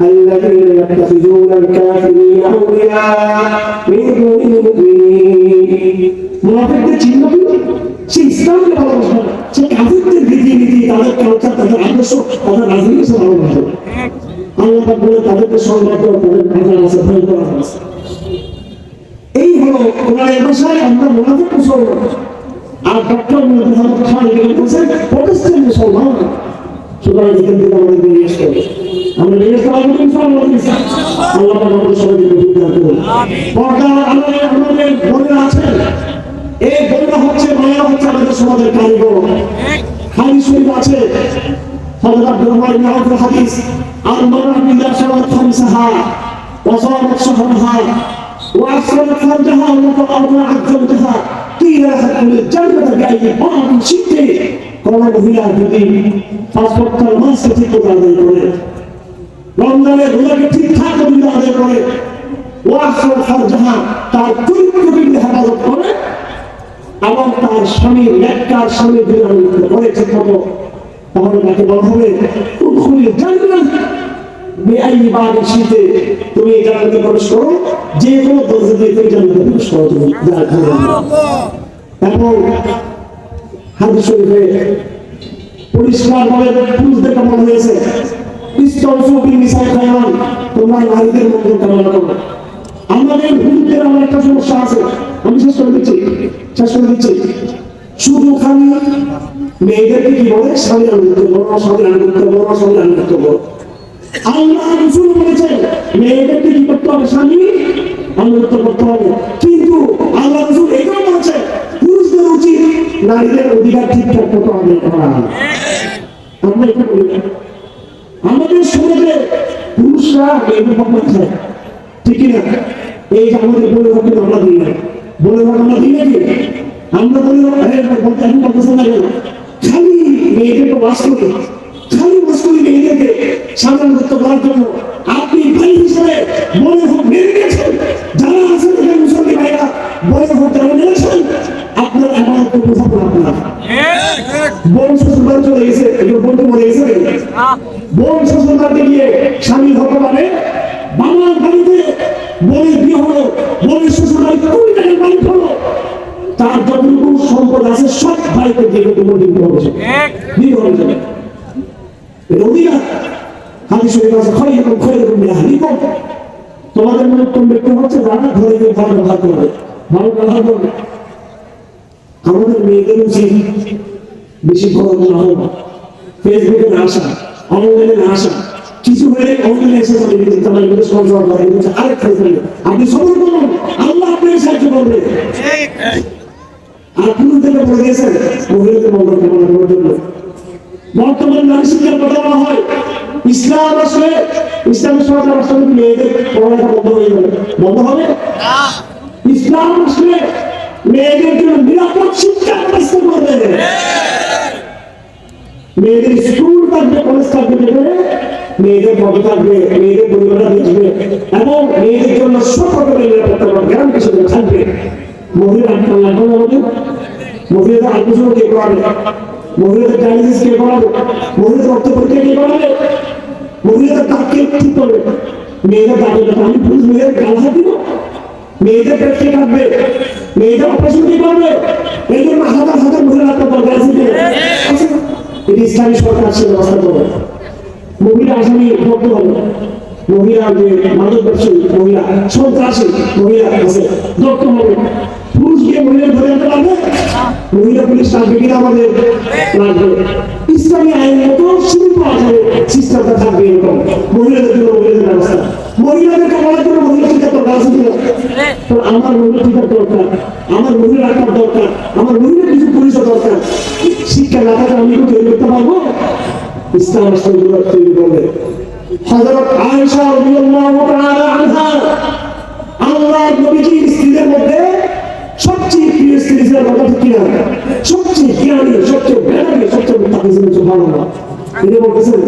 আল্লাযীনা ইয়াত্তাখিযুনাল কাফিরিনা আউলিয়া মিন দুনিল মুমিনিন। মুনাফিকদের চিহ্ন কি? সে ইসলামকে ভালোবাসে না, সে কাফিরদের রীতিনীতি, তাদের কালচার, তাদের আদর্শ, তাদের রাজনীতি ভালোবাসে। আল্লাহ পাক বলে তাদেরকে সংবাদ দেওয়া, তাদের ভাষা আছে, ভয় করা আছে। এই হলো কোরআনের ভাষায় আমরা মুনাফিক মুসলমান। আর ডক্টর মোহাম্মদ খান এগুলো বলছেন প্রতিষ্ঠান মুসলমান। সুতরাং এখান থেকে আমাদের বিনিয়োগ করবে, আমরা বিনিয়োগ করার মতো আল্লাহ আমাদের সবাইকে বিদ্যা করুন। পর্দা আমাদের মনে আছেন, এই বইটা হচ্ছে মায়া হচ্ছে আমাদের সমাজের কারিগর। হাদিস শরীফ আছে হযরত আব্দুর রহমান ইবনে আউফ হাদিস আর মারআ বিল্লাহ সালাত খামসাহা ওয়া সামাত শাহরাহা ওয়া আসরাত ফারজাহা ওয়া আওদাআত জাওজাহা কিলা হাকুল জান্নাত বিআইয়ি বাবিন শিত্তি। কোন মহিলা যদি পাঁচ ওয়াক্ত নামাজ ঠিক করে আদায় করে, রমজানের রোজাকে ঠিকঠাক করে আদায় করে, ওয়া আসরাত ফারজাহা তার চরিত্রকে হেফাজত করে এবং তার স্বামীর নেককার স্বামীর বিরোধিতা করে ঠিক মতো, তাহলে তাকে বলা হবে উদখুলিল জান্নাত বিআইয়ি বাবিন শিত্তি। তুমি জান্নাতে প্রবেশ করো, যে কোনো দরজা দিয়ে তুমি জান্নাতে প্রবেশ করো। তুমি এবং হাদিস শরীফে পরিষ্কার ভাবে পুরুষদের কেমন হয়েছে, তোমরা নারীদের মধ্যে কামনা করো। আমাদের হিন্দুদের আমার একটা সমস্যা আছে, আমি শেষ করে দিচ্ছি। শুধু খালি মেয়েদেরকে কি বলে স্বামী আনুগত্য করো, স্বামী আনুগত্য করো, স্বামী আনুগত্য করো। আল্লাহ রাসূল বলেছেন মেয়েদেরকে কি করতে হবে, স্বামী আনুগত্য করতে হবে। কিন্তু আল্লাহ রাসূল এটাও বলেছেন পুরুষদের উচিত নারীদের অধিকার ঠিকঠাক মতো আদায় করা। আমরা এটা বলি না। আমাদের সমাজে পুরুষরা মেয়েদের পক্ষে খায়, ঠিক না? এই যে আমাদের বলে ভাগ আমরা দিই না, বলে ভাগ আমরা দিই নাকি? আমরা বলি বলতে এখন বলতেছেন না কেন? খালি মেয়েদেরকে বাস করি, খালি বাস করি মেয়েদেরকে সাধারণত করার জন্য। আপনি ভাই হিসেবে বলে হোক মেরে গেছেন, যারা আছেন এখানে মুসলিম ভাইরা বলে হোক যারা মেরেছেন, আপনার এমন তো বোঝাবো আপনার বোন শ্বশুরবাড়ি চলে গেছে, এগুলো বন্ধু মরে গেছে। বোন শ্বশুরবাড়িতে গিয়ে স্বামী হতে পারে, বাবার বাড়িতে বোনের বিয়ে হলো, বোনের শ্বশুরবাড়ি 20 টাকার মালিক হলো, তার যতটুকু সম্পদ আছে সব ভাইকে দিয়ে তোমার দিতে হবে, দিতে হবে। অধিকার হাদিস শরীফ আছে খায়রুকুম লিআহলিকুম। তোমাদের মধ্যে উত্তম ব্যক্তি হচ্ছে যারা ঘরে গিয়ে ভালো ব্যবহার করবে, ভালো ব্যবহার করবে। আমাদের মেয়েদের উচিত বেশি খরচ না হোক, ফেসবুকে না আসা, অনলাইনে না আসা, কিছু হলে অনলাইনে এসে আরেক ফেসবুকে আপনি সবর করুন, আল্লাহ আপনাকে সাহায্য করবে। আর পুরুষদেরকে বলে দিয়েছেন মহিলাদের মঙ্গল কামনা করার জন্য। বর্তমানে নারী শিক্ষার কথা বলা হয়, ইসলাম আসলে ইসলামের সরকার আসলে মেয়েদের পড়ালেখা বন্ধ হয়ে যাবে, বন্ধ হবে না। ইসলাম আসলে মেয়েদের জন্য নিরাপদ শিক্ষা ব্যবস্থা করবে, মেয়েদের স্কুল থাকবে, কলেজ থাকবে, যেখানে মেয়েদের পদে থাকবে, মেয়েদের পরিবারটা দেখবে এবং মেয়েদের জন্য সব রকমের নিরাপত্তা জ্ঞান কিছু থাকবে। মহিলা মহিলাদের আলোচনা কে করাবে, মহিলাদের ডায়ালিসিস কে করাবে, মহিলাদের রক্ত পরীক্ষা কে করাবে, মহিলাদের দাঁত কে ঠিক করবে, মেয়েদের দাঁতের কথা আমি পুরুষ মেয়েদের গাল হাত দিব, মেয়েদের পেট কে কাটবে, মেয়েদের অপারেশন কে করবে, এই জন্য হাজার হাজার মহিলা আপনার দরকার আছে। এটি ইসলামী সরকার সে ব্যবস্থা করবে। মহিলা আসামি করতে হবে, মহিলা যে মাদক ব্যবসায়ী, মহিলা সন্ত্রাসী মহিলা আছে ধরতে হবে। পুরুষ গিয়ে মহিলা ধরে আনতে পারবে, মহিলা পুলিশ লাগবে কিনা আমাদের লাগবে। ইসলামী আইন মতো শুরু পাওয়া যাবে, সিস্টেমটা থাকবে এরকম। মহিলাদের জন্য মহিলাদের ব্যবস্থা, মহিলাদেরকে বলার জন্য মহিলা শিক্ষার দরকার আছে কিনা? তো আমার মহিলা শিক্ষার দরকার, আমার মহিলা রাখার দরকার, আমার মহিলা কিছু পুলিশের দরকার। শিক্ষা না থাকলে আমি তৈরি করতে পারবো? ইসলাম আসলে তৈরি করবে। হযরত আয়েশা রাদিয়াল্লাহু তাআলা আনহা আল্লাহর নবীর স্ত্রীদের মধ্যে সবচেয়ে প্রিয় স্ত্রী ছিলেন, কথা ঠিক কিনা? সবচেয়ে জ্ঞানী, সবচেয়ে মেধাবী, সবচেয়ে মুত্তাকি ছিলেন। সুবহানাল্লাহ। তিনি বলতেছেন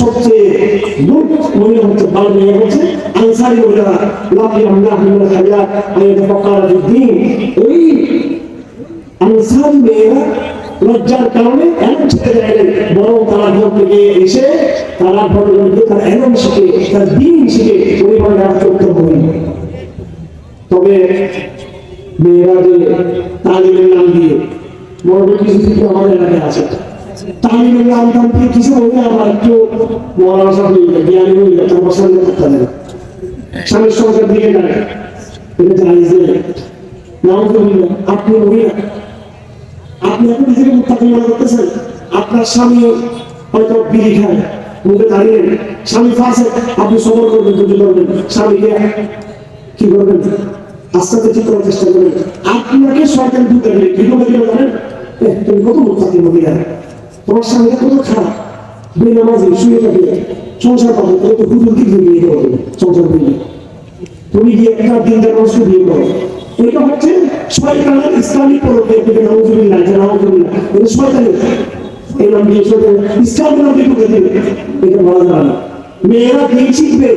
সবচেয়ে দুধ মহিলা হচ্ছে, ভালো মেয়ে হচ্ছে আনসারী মহিলা। ওই আনসারী মেয়েরা লজ্জার কারণে এমন ছেড়ে যায়, বরং তারা ঘর থেকে এসে তারা তারা এমন শিখে, তার দিন শিখে পরিবারে চলতে হবে। তবে মেয়েরা যে তালিমের নাম দিয়ে বড় কিছু কিছু আমাদের এলাকায় আছে, তালিমের নাম দাম দিয়ে কিছু হলে আমার একটু মহারাষা হয়ে যায়, জ্ঞানী হয়ে যায়, তার সামনে থাকতে দেয়, স্বামীর সংসার দিয়ে যায়, এটা জায়েজ নেই। নাউজুবিল্লাহ, আপনি মহিলা, আপনি এখন নিজেকে মুত্তাকি মনে করতেছেন, আপনার স্বামী হয়তো বিড়ি খায়, মুখে দাঁড়িয়ে, স্বামী ফাঁসে, আপনি সবর করবেন, ধৈর্য করবেন, স্বামীকে কি করবেন, আস্তে আস্তে ঠিক করার চেষ্টা করবেন। আপনাকে শয়তান দুধ দেবে, কি করে দিবে জানেন? তুমি কত মুত্তাকি মহিলা, তোমার স্বামীটা কত খারাপ, বেনামাজি, শুয়ে থাকে, সংসার পাবে, তাহলে তো হুজুর কি বিয়ে করবে সংসার করবে, তুমি গিয়ে একটা দিনদার মানুষকে বিয়ে করো। এটা হচ্ছে শয়তানের ইসলামিক পরকে, নাউজুবিল্লাহ, নাউজুবিল্লাহ, এটা শয়তানের এই নাম দিয়ে ইসলামের নাম দিয়ে ঢুকে দেবে, এটা বলা যাবে না। মেয়েরা দিন শিখবে,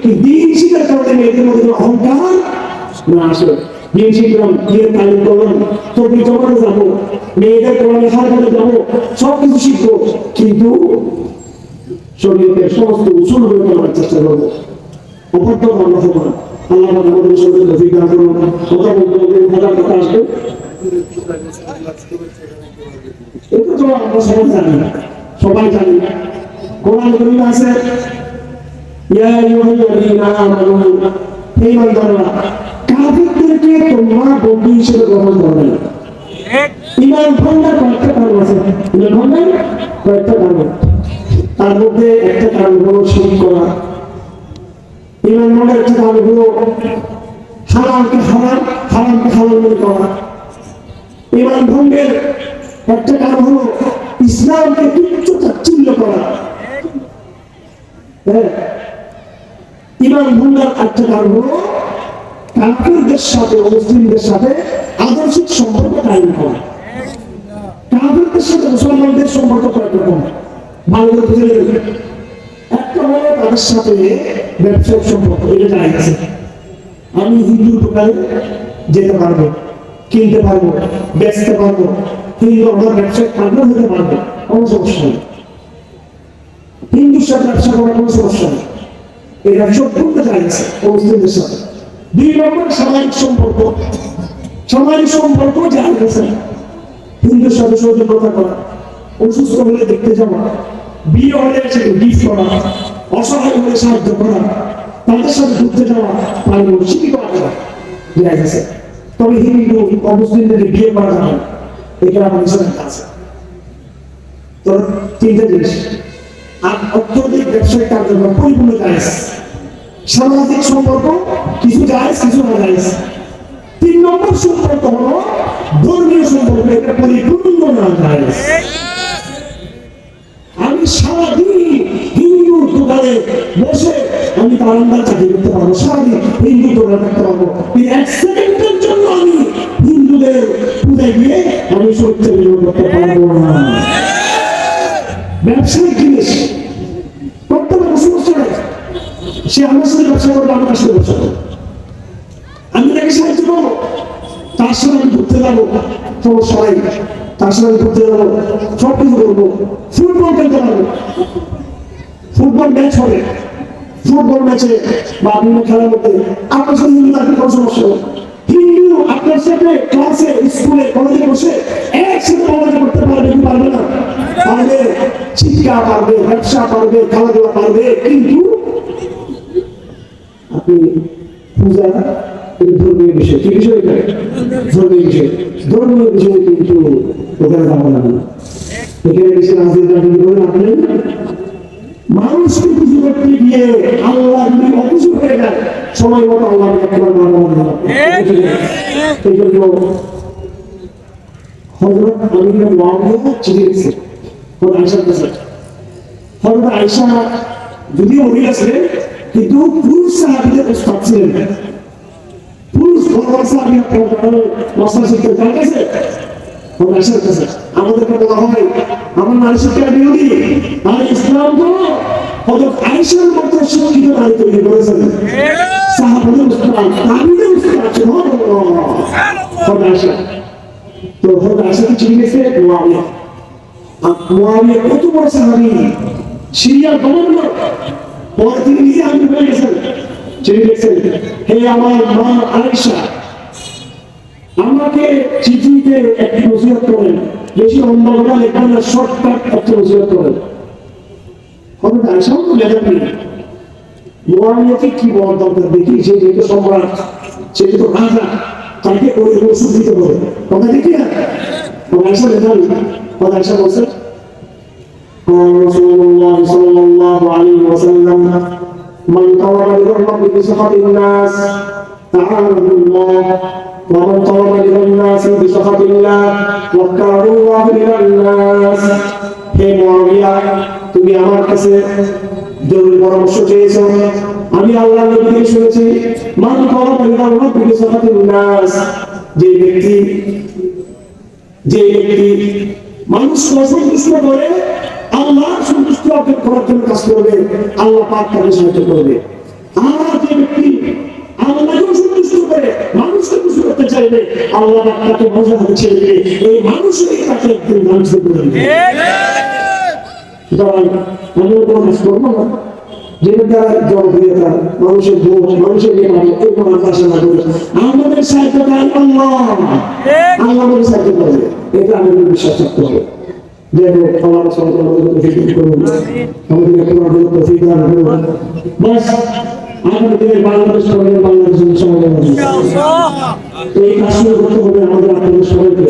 কি দিন শিখার কারণে মেয়েদের মধ্যে অহংকার না আসে। দিন শিখলাম, দিন তালিম করলাম, তবি জমানে যাবো, মেয়েদের কোরআনে হারকানে যাবো, সবকিছু শিখবো, কিন্তু শরীরের সমস্ত উসুল হয়ে করার চেষ্টা করবো। অপরটা আমরা হবো না। আল্লাহ আমাদের শরীরের অভিজ্ঞতা করবো, কথা বলতে বলতে হাজার কথা আসবে। এটা তো আমরা সবাই জানি, সবাই জানি। কোরআন কারীমে আছে, ইয়া আইয়ুহাল্লাযীনা আমানু, হে ঈমানদাররা, কাফিরদেরকে তোমরা বন্ধু হিসেবে গ্রহণ করবে না। ঈমান ভঙ্গের কয়েকটা কারণ আছে, ঈমান ভঙ্গের কয়েকটা কারণ, তার মধ্যে একটা কারণ হলো শিরক করা। ঈমান ভঙ্গের একটা কারণ হলো হারামকে হারাম, হারামকে হালাল মনে করা। ঈমান ভঙ্গের একটা কারণ হলো ইসলামকে তুচ্ছ তাচ্ছিল্য করা। ঈমান ভঙ্গের একটা কারণ হলো কাফিরদের সাথে, মুসলিমদের সাথে আদর্শিক সম্পর্ক কায়েম করা। কাফিরদের সাথে মুসলমানদের সম্পর্ক কয়েক রকম, ভালো করে বুঝে নেবেন। একটা হলো তাদের সাথে ব্যবসায়িক সম্পর্ক, এটা জায়েজ আছে। আমি হিন্দুর দোকানে যেতে পারবো, কিনতে পারবো, বেচতে পারবো, হিন্দু আমার ব্যবসায়িক পার্টনার হতে পারবো, কোনো সমস্যা নেই। হিন্দুর সাথে ব্যবসা করার কোনো সমস্যা নেই, এটা সম্পূর্ণ জায়েজ আছে মুসলিমদের সাথে। দুই নম্বর সামাজিক সম্পর্ক, সামাজিক সম্পর্ক জায়েজ আছে। হিন্দুর সাথে সহযোগিতা করা, অসুস্থ হলে দেখতে যাওয়া, বিয়ে হলে সেটা গিফট করা, অসহায় হলে সাহায্য করা, তাদের সাথে ঘুরতে যাওয়া, পারিপার্শ্বিক করা জায়েজ আছে। তবে হিন্দু অমুসলিমদেরকে বিয়ে করা যাবে, এটা আমার ইসলামের কাছে। তো তিনটা জিনিস, আর অর্থনৈতিক ব্যবসায়িক কার্যক্রম পরিপূর্ণ জায়েজ। সামাজিক সম্পর্ক কিছু জায়েজ, কিছু না জায়েজ। তিন নম্বর সম্পর্ক হলো ধর্মীয় সম্পর্ক, এটা পরিপূর্ণ না জায়েজ। আমি সারাদিন হিন্দু দোকানে বসে আমি বারান্দায় চাকরি করতে পারবো, সারাদিন হিন্দু দোকানে থাকতে পারবো, এক সেকেন্ডের জন্য আমি হিন্দুদের পূজায় গিয়ে আমি সত্যি বিনিয়োগ করতে পারবো না। ব্যবসায়িক জিনিস করতে পারবো, সমস্যা নেই। সে আমার সাথে ব্যবসা করবো, আমার সাথে ব্যবসা করবো, আমি তাকে সাহায্য করবো, তার সাথে আমি ঘুরতে যাবো, সমস্যা নাই, তার সাথে আমি ঘুরতে যাবো, সব কিছু করবো। ফুটবল খেলতে পারবো, ফুটবল ম্যাচ হবে, ফুটবল ম্যাচে বা বিভিন্ন খেলার মধ্যে আপনার সাথে হিন্দু থাকলে কোনো সমস্যা নেই। হিন্দু আপনার সাথে ক্লাসে, স্কুলে, কলেজে বসে একসাথে পড়ালেখা করতে পারবে কি পারবে না? পারবে, শিক্ষা পারবে, ব্যবসা পারবে, খেলাধুলা পারবে, কিন্তু আপনি পূজা, এটা ধর্মীয় বিষয়। কি বিষয় এটা? ধর্মীয় বিষয়। ধর্মীয় বিষয় কিন্তু ওখানে যাবো না, এখানে বেশি রাজনীতি করেন আপনি। মানুষকে কিছু করতে গিয়ে আল্লাহ যদি অখুশি হয়ে যায়, সময় মতো আল্লাহ একবার এই জন্য হযরত আলী বিন মুআবিয়া চিঠি লিখছেন হযরত আয়েশার কাছে। হযরত আয়েশা যদিও মহিলা ছিলেন, কিন্তু পুরুষ সাহাবীদের উস্তাদ ছিলেন, পুরুষ বড় সাহাবীরা মশলা শিখতে তার কাছে, হযরত আয়েশার কাছে। আমাদেরকে বলা হয় আমার নারী শিক্ষার বিরোধী, আর ইসলাম তো হযরত আয়েশার মতো শিক্ষিত নারী তৈরি করেছেন। সাহাবাদের উস্তাদ, তাবিঈদের উস্তাদ সুবহানাল্লাহ, হযরত আয়েশা। তো হযরত আয়েশাকে চিঠি লিখে মুআবিয়া, মুআবিয়া কত বড় সাহাবী, সিরিয়ার গভর্নর, পরে তিনি নিজে আমির হয়ে গেছেন। চিঠি লিখছেন, হে আমার মা আয়েশা, আমাকে চিঠিতে একটি নসিহত করেন, বেশি লম্বা কথা লেখা না, শর্টকাট একটা নসিহত করেন। হযরত আয়েশাও তো মেধাবী, মুআবিয়াকে কি বলার দরকার, দেখি সে যেহেতু সম্রাট, সে তো রাজা, তাকে ওই ওষুধ দিতে হবে। কথা ঠিক না? আয়েশা লেখান, কথা আয়েশা বলছেন قال رسول الله صلى الله عليه وسلم من طلب للرب بسخط الناس تعاونه الله ومن طلب لدى الناس بسخط الله وكره الله لدى الناس। হে মুআবিয়া, তুমি আমার কাছে জরুরি পরামর্শ চেয়েছো, আমি আল্লাহর নবী থেকে শুনেছি মান তালাবা লিদা রাব্বি বিসাখাতিন নাস, যে ব্যক্তি মানুষকে অসন্তুষ্ট করে আল্লাহ সন্তুষ্ট অর্জন করার জন্য কাজ করবে, আল্লাহ পাক তাকে সাহায্য করবে। আর যে ব্যক্তি আল্লাহকে সন্তুষ্ট করে মানুষকে খুশি করতে চাইবে, আল্লাহ পাক তাকে মজা হাতে ছেড়ে দেবে, এই মানুষই তাকে একদিন ধ্বংস করে দেবে। আমি কোনো কাজ করবো না যেটা দ্বারা জনপ্রিয়তা, মানুষের ভোট, মানুষের এরকম আশা না করে আমাদের সাহায্যকারী আল্লাহ, আল্লাহ আমাদের সাহায্য করবে, এটা আমাদের বিশ্বাস রাখতে হবে। যাই হোক, আল্লাহ আমাদেরকে তৌফিক করুন, আমাদেরকে কোরআনের তৌফিক দান করুন। বাস আগামী দিনে বাংলাদেশ সরকার বাংলাদেশের সমাধান হবে। এই কাজ শুরু করতে হবে আমাদের আপনাদের সবাইকে।